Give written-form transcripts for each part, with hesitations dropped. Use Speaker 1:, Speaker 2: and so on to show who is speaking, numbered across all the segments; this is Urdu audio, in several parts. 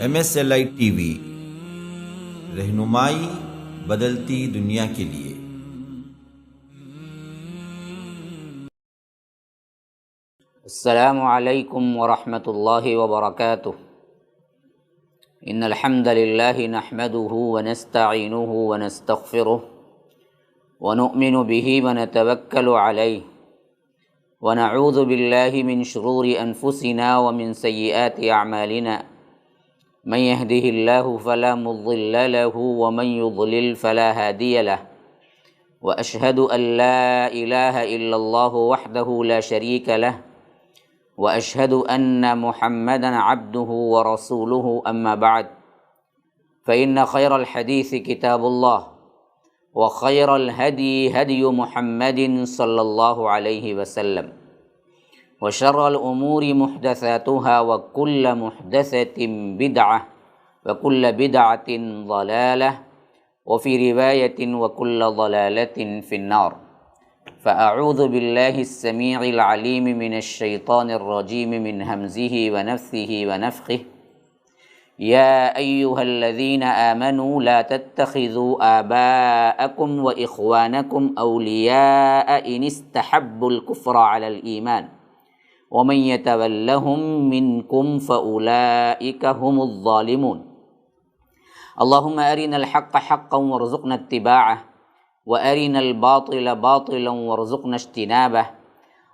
Speaker 1: MSLI ٹی وی، رہنمائی بدلتی دنیا کے لیے۔
Speaker 2: السلام علیکم ورحمۃ اللہ وبرکاتہ۔ ان الحمد للہ نحمده ونستعینه ونستغفره ونؤمن به ونتوکل علیہ ونعوذ باللہ من شرور انفسنا ومن سیئات اعمالنا، من يهده اللہ فلا مضل له ومن يضلل فلا هادی له، واشهد ان لا الہ الا اللہ وحدہ لا شریک له، واشهد ان محمدا عبده ورسوله اما بعد، فان خیر الحدیث کتاب اللہ، وخیر الهدی هدی محمد صلی اللہ علیہ وسلم، وشر الامور محدثاتها وکل محدثۃ بدعہ وکل بدعۃ ضلالہ وفی روایۃ وکل ضلالۃ فی النار۔ فاعوذ باللہ السمیع العلیم من الشیطان الرجیم من ہمزہ ونفثہ ونفخہ۔ یا ایہا الذین آمنوا لا تتخذوا آباءکم واخوانکم اولیاء ان استحبوا الکفر علی الایمان ومن یتولہم منکم فاولئک هم الظالمون۔ اللہم ارنا الحق حقا وارزقنا اتباعہ وارنا الباطل باطلا وارزقنا اجتنابہ۔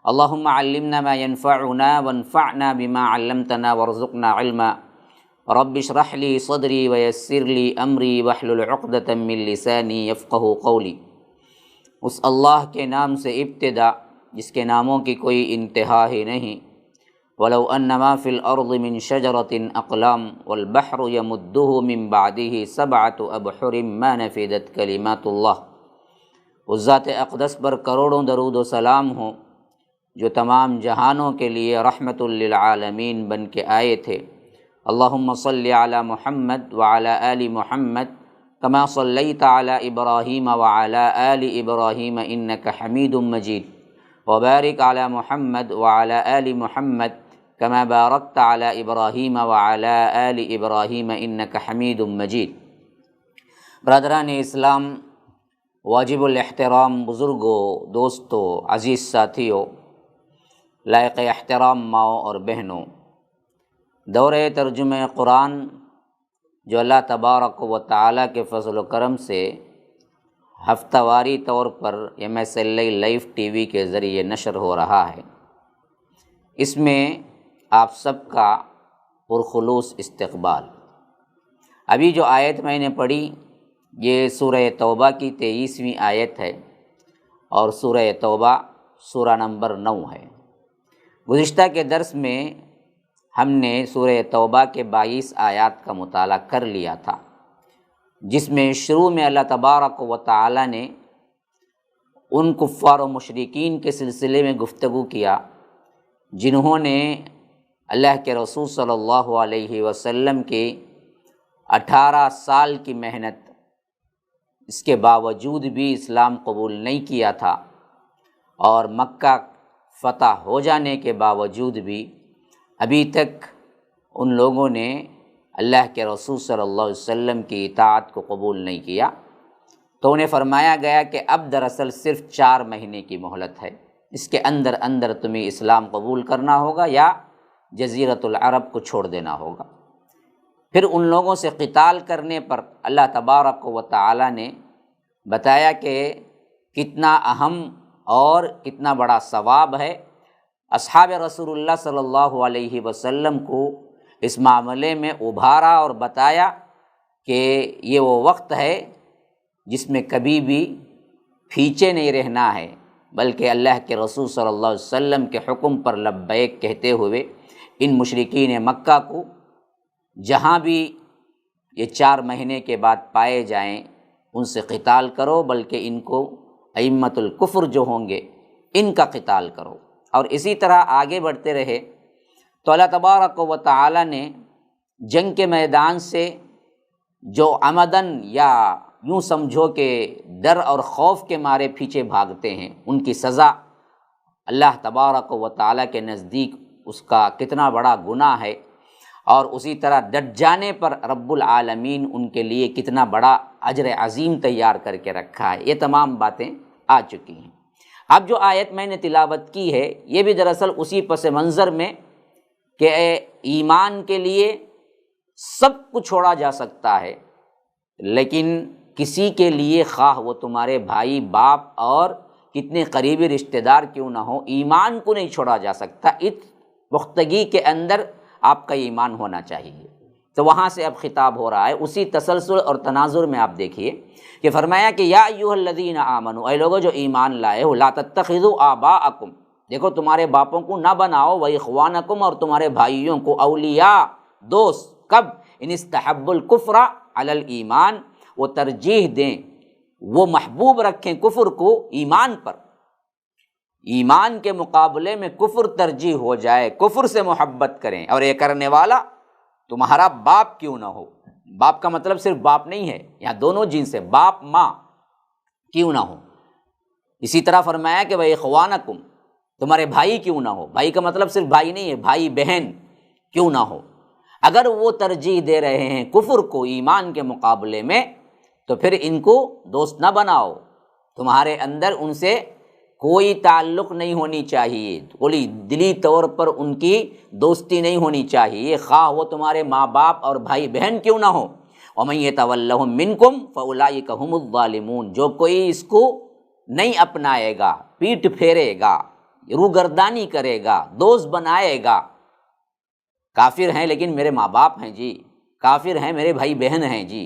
Speaker 2: اللہم علمنا ما ينفعنا وانفعنا بما علمتنا وارزقنا علما۔ رب اشرح لی صدری ویسر لی امری واحلل عقدۃ من لسانی یفقہوا قولی۔ اس اللہ کے نام سے ابتدا جس کے ناموں کی کوئی انتہا ہی نہیں۔ ولو ان ما فی الارض من شجرۃ اقلام والبحر یمدہ من بعدہ سبعۃ ابحر ما نفدت کلمات اللہ۔ اس ذات اقدس پر کروڑوں درود و سلام ہوں جو تمام جہانوں کے لیے رحمت للعالمین بن کے آئے تھے۔ اللہم صلی علی محمد وعلی آل محمد کما صلیت علی ابراہیم وعلی آل ابراہیم انک حمید مجید، وبارک علی محمد وعلی آل محمد کما بارکت علی ابراہیم وعلی آل ابراہیم انک حمید مجید۔ برادران اسلام، واجب الاحترام بزرگوں، دوستوں، عزیز ساتھیوں، لائق احترام ماؤں اور بہنوں، دورہ ترجمہ قرآن جو اللہ تبارک و تعالیٰ کے فضل و کرم سے ہفتہ واری طور پر MSLI لائیو ٹی وی کے ذریعے نشر ہو رہا ہے، اس میں آپ سب کا پرخلوص استقبال۔ ابھی جو آیت میں نے پڑھی یہ سورہ توبہ کی 23ویں آیت ہے، اور سورہ توبہ سورہ نمبر 9 ہے۔ گزشتہ کے درس میں ہم نے سورہ توبہ کے 22 آیات کا مطالعہ کر لیا تھا، جس میں شروع میں اللہ تبارک و تعالی نے ان کفار و مشرکین کے سلسلے میں گفتگو کیا جنہوں نے اللہ کے رسول صلی اللہ علیہ وسلم کی 18 سال کی محنت، اس کے باوجود بھی اسلام قبول نہیں کیا تھا، اور مکہ فتح ہو جانے کے باوجود بھی ابھی تک ان لوگوں نے اللہ کے رسول صلی اللہ علیہ وسلم کی اطاعت کو قبول نہیں کیا، تو انہیں فرمایا گیا کہ اب دراصل صرف 4 مہینے کی مہلت ہے، اس کے اندر اندر تمہیں اسلام قبول کرنا ہوگا یا جزیرۃ العرب کو چھوڑ دینا ہوگا۔ پھر ان لوگوں سے قتال کرنے پر اللہ تبارک و تعالی نے بتایا کہ کتنا اہم اور کتنا بڑا ثواب ہے۔ اصحاب رسول اللہ صلی اللہ علیہ وسلم کو اس معاملے میں ابھارا اور بتایا کہ یہ وہ وقت ہے جس میں کبھی بھی پیچھے نہیں رہنا ہے، بلکہ اللہ کے رسول صلی اللہ علیہ وسلم کے حکم پر لبیک کہتے ہوئے ان مشرکین مکہ کو جہاں بھی یہ 4 مہینے کے بعد پائے جائیں ان سے قتال کرو، بلکہ ان کو ائمۃ الکفر جو ہوں گے ان کا قتال کرو۔ اور اسی طرح آگے بڑھتے رہے تو اللہ تبارک و تعالی نے جنگ کے میدان سے جو عمدن یا یوں سمجھو کہ ڈر اور خوف کے مارے پیچھے بھاگتے ہیں، ان کی سزا اللہ تبارک و تعالیٰ کے نزدیک اس کا کتنا بڑا گناہ ہے۔ اور اسی طرح ڈٹ جانے پر رب العالمین ان کے لیے کتنا بڑا اجر عظیم تیار کر کے رکھا ہے۔ یہ تمام باتیں آ چکی ہیں۔ اب جو آیت میں نے تلاوت کی ہے یہ بھی دراصل اسی پس منظر میں کہ ایمان کے لیے سب کچھ چھوڑا جا سکتا ہے، لیکن کسی کے لیے خواہ وہ تمہارے بھائی باپ اور کتنے قریبی رشتہ دار کیوں نہ ہو، ایمان کو نہیں چھوڑا جا سکتا۔ اس پختگی کے اندر آپ کا ایمان ہونا چاہیے۔ تو وہاں سے اب خطاب ہو رہا ہے، اسی تسلسل اور تناظر میں آپ دیکھیے کہ فرمایا کہ یا ایھا الذین آمنوا، اے لوگو جو ایمان لائے ہو، لا تتخذوا آباءکم، دیکھو تمہارے باپوں کو نہ بناؤ، و اخوانکم، اور تمہارے بھائیوں کو، اولیاء، دوست، کب؟ ان استحبوا الکفر علی الایمان، وہ ترجیح دیں، وہ محبوب رکھیں کفر کو ایمان پر، ایمان کے مقابلے میں کفر ترجیح ہو جائے، کفر سے محبت کریں، اور یہ کرنے والا تمہارا باپ کیوں نہ ہو۔ باپ کا مطلب صرف باپ نہیں ہے، یہاں دونوں جنس ہے، باپ ماں کیوں نہ ہو۔ اسی طرح فرمایا کہ بھائی اخوانکم، تمہارے بھائی کیوں نہ ہو، بھائی کا مطلب صرف بھائی نہیں ہے، بھائی بہن کیوں نہ ہو۔ اگر وہ ترجیح دے رہے ہیں کفر کو ایمان کے مقابلے میں تو پھر ان کو دوست نہ بناؤ، تمہارے اندر ان سے کوئی تعلق نہیں ہونی چاہیے، کوئی دلی طور پر ان کی دوستی نہیں ہونی چاہیے، خواہ وہ تمہارے ماں باپ اور بھائی بہن کیوں نہ ہو۔ وَمَن يَتَوَلَّهُم مِّنكُمْ فَأُولَٰئِكَ هُمُ الظَّالِمُونَ، جو کوئی اس کو نہیں اپنائے گا، پیٹ پھیرے گا، روگردانی کرے گا، دوست بنائے گا، کافر ہیں لیکن میرے ماں باپ ہیں جی، کافر ہیں میرے بھائی بہن ہیں جی،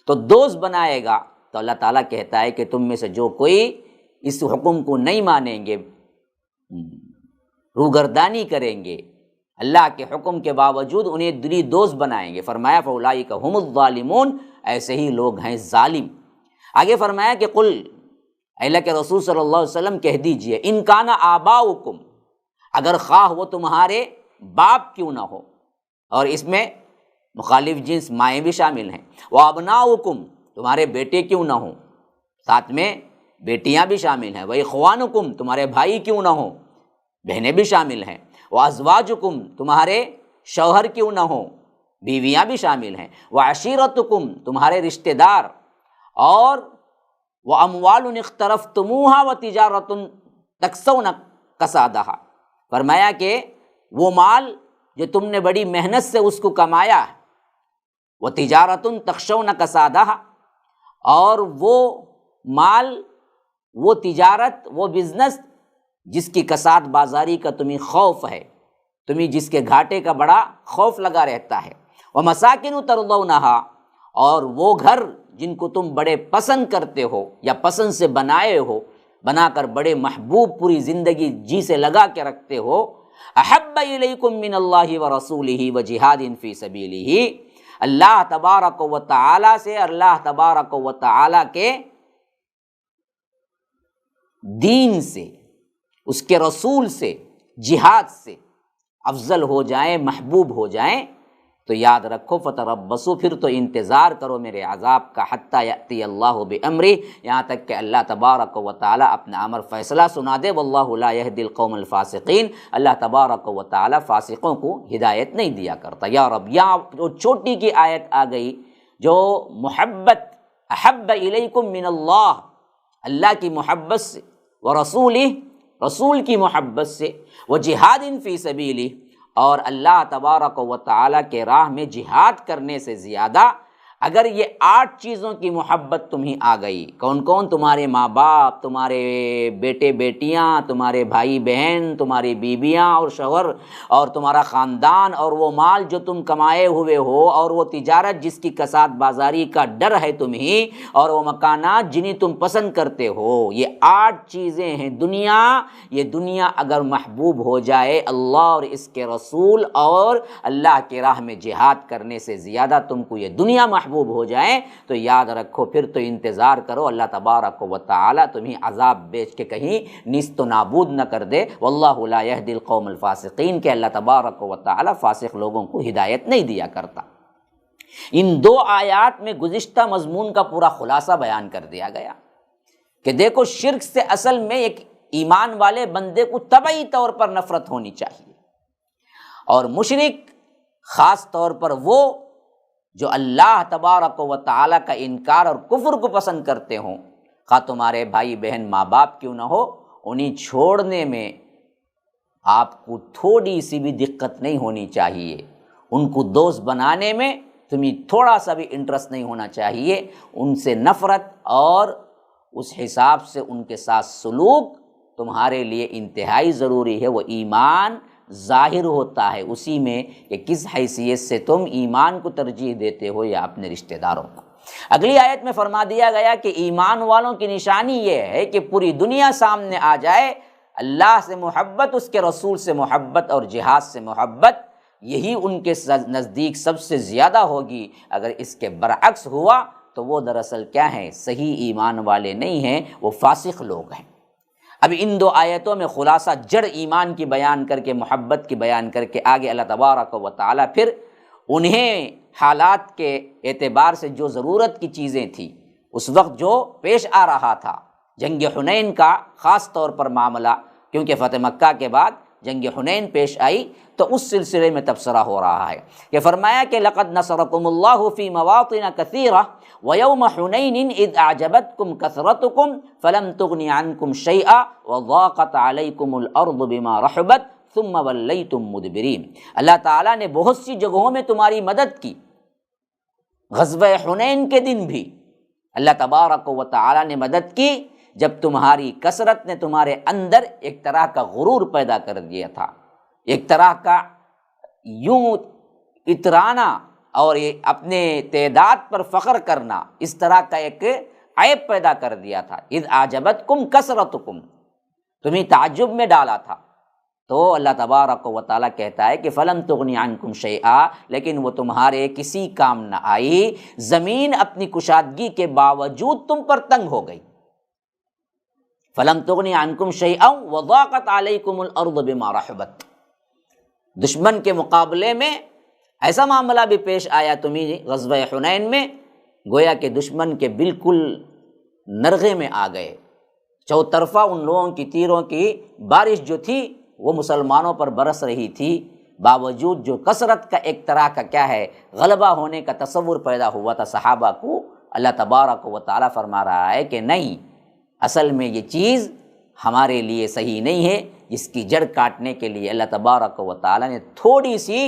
Speaker 2: تو دوست بنائے گا، تو اللہ تعالیٰ کہتا ہے کہ تم میں سے جو کوئی اس حکم کو نہیں مانیں گے، روگردانی کریں گے، اللہ کے حکم کے باوجود انہیں دلی دوست بنائیں گے، فرمایا فَأُولَٰئِكَ هُمُ الظَّالِمُونَ، ایسے ہی لوگ ہیں ظالم۔ آگے فرمایا کہ قل، اے اللہ کے رسول صلی اللہ علیہ وسلم کہہ دیجئے، ان کان آباؤکم، اگر خواہ وہ تمہارے باپ کیوں نہ ہو، اور اس میں مخالف جنس مائیں بھی شامل ہیں، وَأَبْنَاؤُکم، تمہارے بیٹے کیوں نہ ہوں، ساتھ میں بیٹیاں بھی شامل ہیں، وَإِخْوَانُکم، تمہارے بھائی کیوں نہ ہوں، بہنیں بھی شامل ہیں، وَأَزْوَاجُکم، تمہارے شوہر کیوں نہ ہوں، بیویاں بھی شامل ہیں، وَعَشِيرَتُکم، تمہارے رشتہ دار، اور وَأَمْوَالٌ اقْتَرَفْتُمُوهَا وَتِجَارَةٌ تَخْشَوْنَ کَسَادَهَا، فرمایا کہ وہ مال جو تم نے بڑی محنت سے اس کو کمایا ہے، وَتِجَارَةٌ تَخْشَوْنَ کَسَادَهَا، اور وہ مال، وہ تجارت، وہ بزنس جس کی کساد بازاری کا تمہیں خوف ہے، تمہیں جس کے گھاٹے کا بڑا خوف لگا رہتا ہے، وَمَسَاكِنُ تَرْضَوْنَهَا، اور وہ گھر جن کو تم بڑے پسند کرتے ہو یا پسند سے بنائے ہو، بنا کر بڑے محبوب پوری زندگی جی سے لگا کے رکھتے ہو، احب الیکم من اللہ ورسولہ وجہاد فی سبیلہ، اللہ تبارک و تعالی سے، اللہ تبارک و تعالی کے دین سے، اس کے رسول سے، جہاد سے افضل ہو جائیں، محبوب ہو جائیں، تو یاد رکھو فتربصوا، پھر تو انتظار کرو میرے عذاب کا، حتی یأتی اللہ بامرہ، یہاں تک کہ اللہ تبارک و تعالی اپنا امر فیصلہ سنا دے، واللہ لا یہدی القوم الفاسقین، اللہ تبارک و تعالی فاسقوں کو ہدایت نہیں دیا کرتا۔ یا رب، یہاں جو چھوٹی کی آیت آ گئی جو محبت، احب الیکم من اللہ، اللہ کی محبت سے، ورسولہ، رسول کی محبت سے، وجہاد فی سبیلہ، اور اللہ تبارک و تعالیٰ کے راہ میں جہاد کرنے سے زیادہ اگر یہ 8 چیزوں کی محبت تمہیں آ گئی، کون کون؟ تمہارے ماں باپ، تمہارے بیٹے بیٹیاں، تمہارے بھائی بہن، تمہاری بیویاں اور شوہر، اور تمہارا خاندان، اور وہ مال جو تم کمائے ہوئے ہو، اور وہ تجارت جس کی کساد بازاری کا ڈر ہے تمہیں، اور وہ مکانات جنہیں تم پسند کرتے ہو، یہ 8 چیزیں ہیں دنیا۔ یہ دنیا اگر محبوب ہو جائے اللہ اور اس کے رسول اور اللہ کے راہ میں جہاد کرنے سے زیادہ تم کو یہ دنیا محبوب ہو جائیں، تو یاد رکھو پھر تو انتظار کرو، اللہ تبارک و تعالی تمہیں عذاب بیچ کے کہیں نیست و نابود نہ کر دے، واللہ لا یہدی القوم الفاسقین، کہ اللہ تبارک و تعالی فاسق لوگوں کو ہدایت نہیں دیا کرتا۔ ان 2 آیات میں گزشتہ مضمون کا پورا خلاصہ بیان کر دیا گیا کہ دیکھو شرک سے اصل میں ایک ایمان والے بندے کو طبعی طور پر نفرت ہونی چاہیے، اور مشرک خاص طور پر وہ جو اللہ تبارک و تعالیٰ کا انکار اور کفر کو پسند کرتے ہوں، خواہ تمہارے بھائی بہن ماں باپ کیوں نہ ہو، انہیں چھوڑنے میں آپ کو تھوڑی سی بھی دقت نہیں ہونی چاہیے، ان کو دوست بنانے میں تمہیں تھوڑا سا بھی انٹرسٹ نہیں ہونا چاہیے، ان سے نفرت اور اس حساب سے ان کے ساتھ سلوک تمہارے لیے انتہائی ضروری ہے۔ وہ ایمان ظاہر ہوتا ہے اسی میں کہ کس حیثیت سے تم ایمان کو ترجیح دیتے ہو یا اپنے رشتہ داروں کو۔ اگلی آیت میں فرما دیا گیا کہ ایمان والوں کی نشانی یہ ہے کہ پوری دنیا سامنے آ جائے، اللہ سے محبت، اس کے رسول سے محبت اور جہاد سے محبت، یہی ان کے نزدیک سب سے زیادہ ہوگی۔ اگر اس کے برعکس ہوا تو وہ دراصل کیا ہیں؟ صحیح ایمان والے نہیں ہیں، وہ فاسق لوگ ہیں۔ اب ان دو آیتوں میں خلاصہ جڑ ایمان کی بیان کر کے، محبت کی بیان کر کے، آگے اللہ تبارک و تعالیٰ پھر انہیں حالات کے اعتبار سے جو ضرورت کی چیزیں تھیں، اس وقت جو پیش آ رہا تھا، جنگ حنین کا خاص طور پر معاملہ، کیونکہ فتح مکہ کے بعد جنگ حنین پیش آئی، تو اس سلسلے میں تبصرہ ہو رہا ہے کہ فرمایا کہ لقد نصرکم اللہ فی مواطن کثیرہ ویوم حنین اذ اعجبتکم کثرتکم فلم تغن عنکم شیئا وضاقت علیکم الارض بما رحبت ثم ولیتم مدبرین۔ اللہ تعالیٰ نے بہت سی جگہوں میں تمہاری مدد کی، غزوہ حنین کے دن بھی اللہ تبارک و تعالیٰ نے مدد کی، جب تمہاری کثرت نے تمہارے اندر ایک طرح کا غرور پیدا کر دیا تھا، ایک طرح کا یوں اترانا اور یہ اپنے تعداد پر فخر کرنا، اس طرح کا ایک عیب پیدا کر دیا تھا۔ اذ اعجبتکم کثرتکم، تمہیں تعجب میں ڈالا تھا۔ تو اللہ تبارک و تعالیٰ کہتا ہے کہ فلم تغنی عنکم شیئا، لیکن وہ تمہارے کسی کام نہ آئی، زمین اپنی کشادگی کے باوجود تم پر تنگ ہو گئی۔ فلم تغنی عنکم شیئا وضاقت علیکم الارض بما رحبت، دشمن کے مقابلے میں ایسا معاملہ بھی پیش آیا تمہیں غزوہ حنین میں، گویا کہ دشمن کے بالکل نرغے میں آ گئے، چوطرفہ ان لوگوں کی تیروں کی بارش جو تھی وہ مسلمانوں پر برس رہی تھی، باوجود جو کثرت کا ایک طرح کا کیا ہے غلبہ ہونے کا تصور پیدا ہوا تھا صحابہ کو، اللہ تبارک و تعالیٰ فرما رہا ہے کہ نہیں، اصل میں یہ چیز ہمارے لیے صحیح نہیں ہے۔ جس کی جڑ کاٹنے کے لیے اللہ تبارک و تعالیٰ نے تھوڑی سی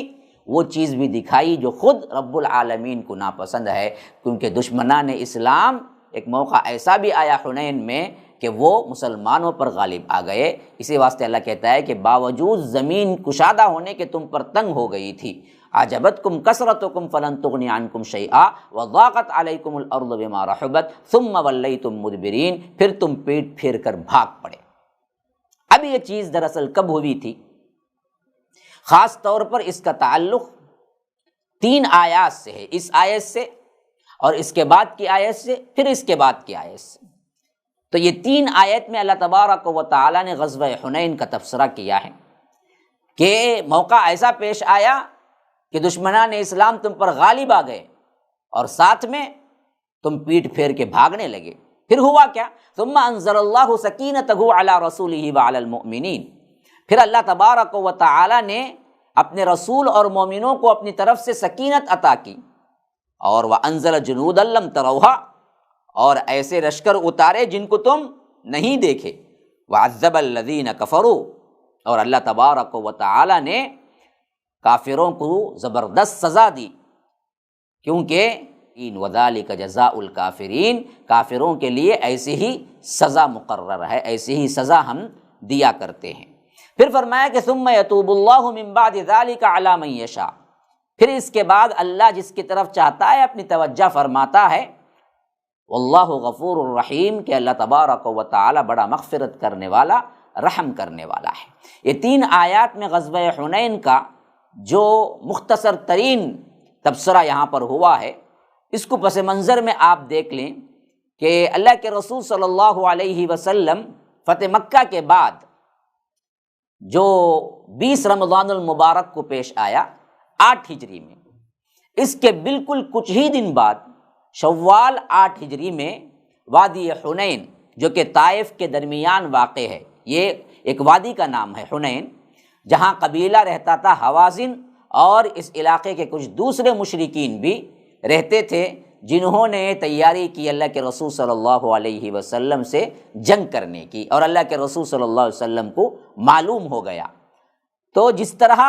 Speaker 2: وہ چیز بھی دکھائی جو خود رب العالمین کو ناپسند ہے، کیونکہ دشمنان اسلام ایک موقع ایسا بھی آیا حنین میں کہ وہ مسلمانوں پر غالب آ گئے۔ اسی واسطے اللہ کہتا ہے کہ باوجود زمین کشادہ ہونے کے تم پر تنگ ہو گئی تھی، اعجبتکم کثرتکم فلن تغنی عنکم شیئا وضاقت علیکم الارض بما رحبت ثم ولیتم مدبرین، پھر تم پیٹ پھیر کر بھاگ پڑے۔ اب یہ چیز دراصل کب ہوئی تھی؟ خاص طور پر اس کا تعلق 3 آیات سے ہے، اس آیت سے اور اس کے بعد کی آیت سے، پھر اس کے بعد کی آیت سے۔ تو یہ 3 آیت میں اللہ تبارک و تعالیٰ نے غزوہ حنین کا تبصرہ کیا ہے کہ موقع ایسا پیش آیا کہ دشمنان اسلام تم پر غالب آ گئے اور ساتھ میں تم پیٹ پھیر کے بھاگنے لگے۔ پھر ہوا کیا؟ ثم انزل اللہ سکینتہ علی رسولہ وعلی المؤمنین، پھر اللہ تبارک و تعالیٰ نے اپنے رسول اور مومنوں کو اپنی طرف سے سکینت عطا کی، اور وانزل جنودا لم تروہا، اور ایسے لشکر اتارے جن کو تم نہیں دیکھے، وعذب الذین کفروا، اور اللہ تبارک و تعالیٰ نے کافروں کو زبردست سزا دی، کیونکہ وذالک جزاء الکافرین، کافروں کے لیے ایسی ہی سزا مقرر ہے، ایسی ہی سزا ہم دیا کرتے ہیں۔ پھر فرمایا کہ ثم یتوب اللہ من بعد ذلک علی من یشاء، پھر اس کے بعد اللہ جس کی طرف چاہتا ہے اپنی توجہ فرماتا ہے۔ واللہ غفور الرحیم، کہ اللہ تبارک و تعالی بڑا مغفرت کرنے والا، رحم کرنے والا ہے۔ یہ 3 آیات میں غزوہ حنین کا جو مختصر ترین تبصرہ یہاں پر ہوا ہے، اس کو پس منظر میں آپ دیکھ لیں کہ اللہ کے رسول صلی اللہ علیہ وسلم فتح مکہ کے بعد جو 20 رمضان المبارک کو پیش آیا 8 ہجری میں، اس کے بالکل کچھ ہی دن بعد شوال 8 ہجری میں وادی حنین، جو کہ طائف کے درمیان واقع ہے، یہ ایک وادی کا نام ہے حنین، جہاں قبیلہ رہتا تھا حوازن، اور اس علاقے کے کچھ دوسرے مشرکین بھی رہتے تھے جنہوں نے تیاری کی اللہ کے رسول صلی اللہ علیہ وسلم سے جنگ کرنے کی، اور اللہ کے رسول صلی اللہ علیہ وسلم کو معلوم ہو گیا۔ تو جس طرح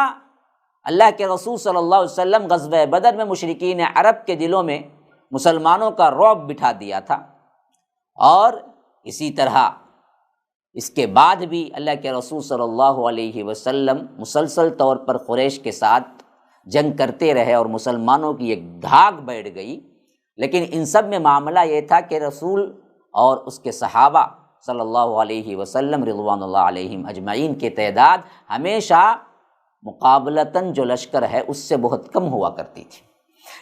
Speaker 2: اللہ کے رسول صلی اللہ علیہ وسلم غزوہ بدر میں مشرکین عرب کے دلوں میں مسلمانوں کا رعب بٹھا دیا تھا، اور اسی طرح اس کے بعد بھی اللہ کے رسول صلی اللہ علیہ وسلم مسلسل طور پر قریش کے ساتھ جنگ کرتے رہے اور مسلمانوں کی ایک دھاک بیٹھ گئی، لیکن ان سب میں معاملہ یہ تھا کہ رسول اور اس کے صحابہ صلی اللہ علیہ وسلم رضوان اللہ علیہم اجمعین کی تعداد ہمیشہ مقابلتاً جو لشکر ہے اس سے بہت کم ہوا کرتی تھی،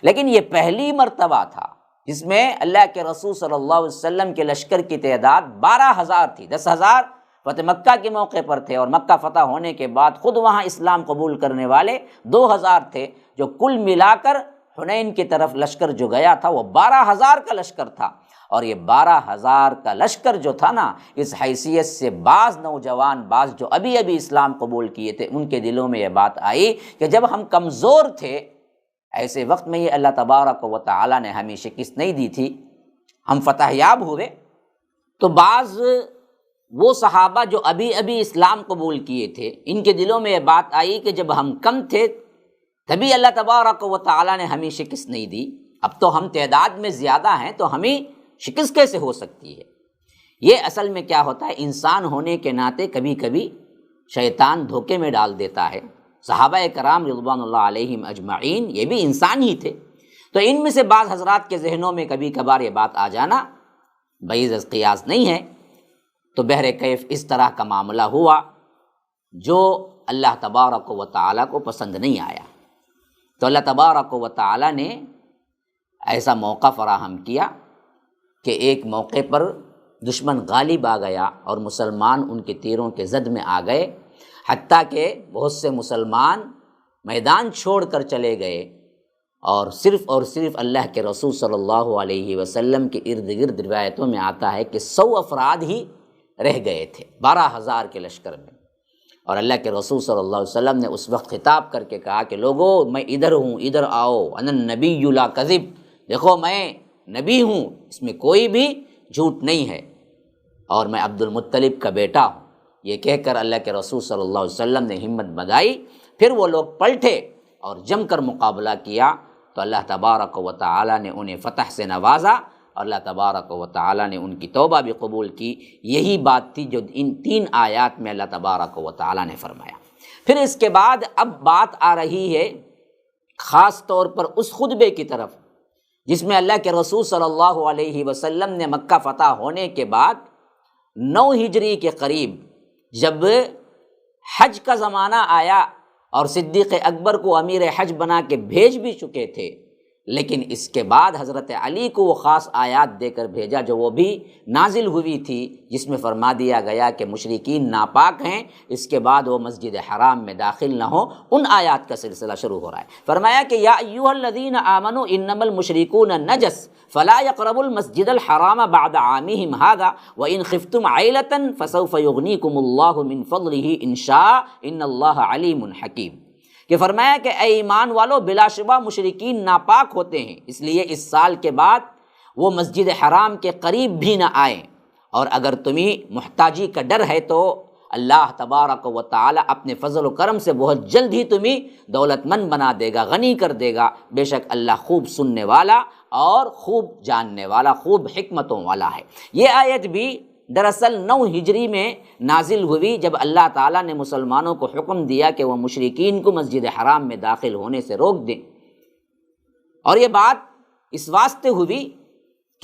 Speaker 2: لیکن یہ پہلی مرتبہ تھا جس میں اللہ کے رسول صلی اللہ علیہ وسلم کے لشکر کی تعداد 12,000 تھی۔ 10,000 فتح مکہ کے موقع پر تھے، اور مکہ فتح ہونے کے بعد خود وہاں اسلام قبول کرنے والے 2,000 تھے، جو کل ملا کر حنین کی طرف لشکر جو گیا تھا وہ 12,000 کا لشکر تھا۔ اور یہ 12,000 کا لشکر جو تھا نا، اس حیثیت سے بعض نوجوان، بعض جو ابھی ابھی اسلام قبول کیے تھے، ان کے دلوں میں یہ بات آئی کہ جب ہم کمزور تھے، ایسے وقت میں یہ اللہ تبارک و تعالیٰ نے ہمیں شکست نہیں دی تھی، ہم فتح یاب ہوئے، تو بعض وہ صحابہ جو ابھی ابھی اسلام قبول کیے تھے، ان کے دلوں میں یہ بات آئی کہ جب ہم کم تھے تبھی اللہ تبارک و تعالیٰ نے ہمیں شکست نہیں دی، اب تو ہم تعداد میں زیادہ ہیں تو ہمیں شکست کیسے ہو سکتی ہے؟ یہ اصل میں کیا ہوتا ہے، انسان ہونے کے ناطے کبھی کبھی شیطان دھوکے میں ڈال دیتا ہے۔ صحابہ کرام رضوان اللہ علیہم اجمعین یہ بھی انسان ہی تھے، تو ان میں سے بعض حضرات کے ذہنوں میں کبھی کبھار یہ بات آ جانا بعیض از قیاس نہیں ہے، تو بہر کیف اس طرح کا معاملہ ہوا جو اللہ تبارک و تعالیٰ کو پسند نہیں آیا، تو اللہ تبارک و تعالیٰ نے ایسا موقع فراہم کیا کہ ایک موقع پر دشمن غالب آ گیا اور مسلمان ان کے تیروں کے زد میں آ گئے، حتیٰ کہ بہت سے مسلمان میدان چھوڑ کر چلے گئے، اور صرف اللہ کے رسول صلی اللہ علیہ وسلم کے ارد گرد روایتوں میں آتا ہے کہ 100 افراد ہی رہ گئے تھے 12,000 کے لشکر میں، اور اللہ کے رسول صلی اللہ علیہ وسلم نے اس وقت خطاب کر کے کہا کہ لوگو میں ادھر ہوں، ادھر آؤ، انا النبی لا کذب، دیکھو میں نبی ہوں، اس میں کوئی بھی جھوٹ نہیں ہے، اور میں عبد المطلب کا بیٹا ہوں۔ یہ کہہ کر اللہ کے رسول صلی اللہ علیہ وسلم نے ہمت بندھائی، پھر وہ لوگ پلٹے اور جم کر مقابلہ کیا، تو اللہ تبارک و تعالیٰ نے انہیں فتح سے نوازا، اور اللہ تبارک و تعالیٰ نے ان کی توبہ بھی قبول کی۔ یہی بات تھی جو ان 3 آیات میں اللہ تبارک و تعالیٰ نے فرمایا۔ پھر اس کے بعد اب بات آ رہی ہے خاص طور پر اس خطبے کی طرف جس میں اللہ کے رسول صلی اللہ علیہ وسلم نے مکہ فتح ہونے کے بعد 9 ہجری کے قریب جب حج کا زمانہ آیا اور صدیق اکبر کو امیر حج بنا کے بھیج بھی چکے تھے، لیکن اس کے بعد حضرت علی کو وہ خاص آیات دے کر بھیجا جو وہ بھی نازل ہوئی تھی، جس میں فرما دیا گیا کہ مشرکین ناپاک ہیں، اس کے بعد وہ مسجد حرام میں داخل نہ ہوں۔ ان آیات کا سلسلہ شروع ہو رہا ہے۔ فرمایا کہ یا ایھا الذین آمنوا انما المشرکون نجس فلا يقربوا المسجد الحرام بعد عامهم هذا وان خفتم عیلۃ فسوف یغنیکم اللہ من فضلہ ان شاء ان اللہ علیم حکیم، کہ فرمایا کہ اے ایمان والو بلا شبہ مشرکین ناپاک ہوتے ہیں، اس لیے اس سال کے بعد وہ مسجد حرام کے قریب بھی نہ آئیں، اور اگر تمہیں محتاجی کا ڈر ہے تو اللہ تبارک و تعالی اپنے فضل و کرم سے بہت جلد ہی تمہیں دولت مند بنا دے گا، غنی کر دے گا، بے شک اللہ خوب سننے والا اور خوب جاننے والا، خوب حکمتوں والا ہے۔ یہ آیت بھی دراصل 9 ہجری میں نازل ہوئی جب اللہ تعالیٰ نے مسلمانوں کو حکم دیا کہ وہ مشرکین کو مسجد حرام میں داخل ہونے سے روک دیں، اور یہ بات اس واسطے ہوئی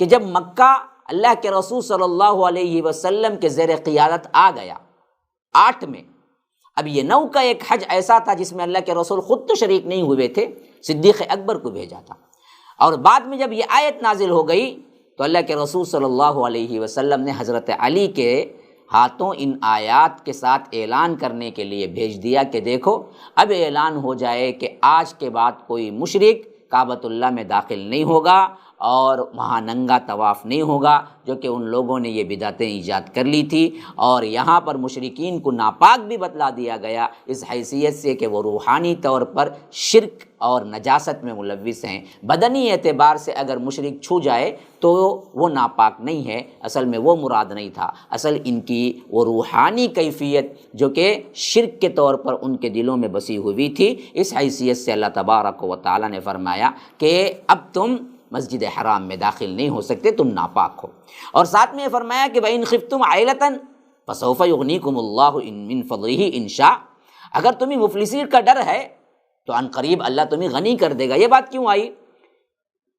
Speaker 2: کہ جب مکہ اللہ کے رسول صلی اللہ علیہ وسلم کے زیر قیادت آ گیا 8 میں، اب یہ 9 کا ایک حج ایسا تھا جس میں اللہ کے رسول خود تو شریک نہیں ہوئے تھے، صدیق اکبر کو بھیجا تھا، اور بعد میں جب یہ آیت نازل ہو گئی تو اللہ کے رسول صلی اللہ علیہ وسلم نے حضرت علی کے ہاتھوں ان آیات کے ساتھ اعلان کرنے کے لیے بھیج دیا کہ دیکھو اب اعلان ہو جائے کہ آج کے بعد کوئی مشرک کعبۃ اللہ میں داخل نہیں ہوگا، اور وہاں ننگا طواف نہیں ہوگا، جو کہ ان لوگوں نے یہ بدعتیں ایجاد کر لی تھی۔ اور یہاں پر مشرکین کو ناپاک بھی بتلا دیا گیا اس حیثیت سے کہ وہ روحانی طور پر شرک اور نجاست میں ملوث ہیں۔ بدنی اعتبار سے اگر مشرک چھو جائے تو وہ ناپاک نہیں ہے، اصل میں وہ مراد نہیں تھا، اصل ان کی وہ روحانی کیفیت جو کہ شرک کے طور پر ان کے دلوں میں بسی ہوئی تھی، اس حیثیت سے اللہ تبارک و تعالیٰ نے فرمایا کہ اب تم مسجد حرام میں داخل نہیں ہو سکتے، تم ناپاک ہو۔ اور ساتھ میں یہ فرمایا کہ وَإِنْ خِفْتُمْ عَيْلَةً فَسَوْفَ يُغْنِيكُمُ اللَّهُ مِنْ فَضْلِهِ إِنْ شَاءَ، اگر تمہیں مفلسی کا ڈر ہے تو عن قریب اللہ تمہیں غنی کر دے گا۔ یہ بات کیوں آئی؟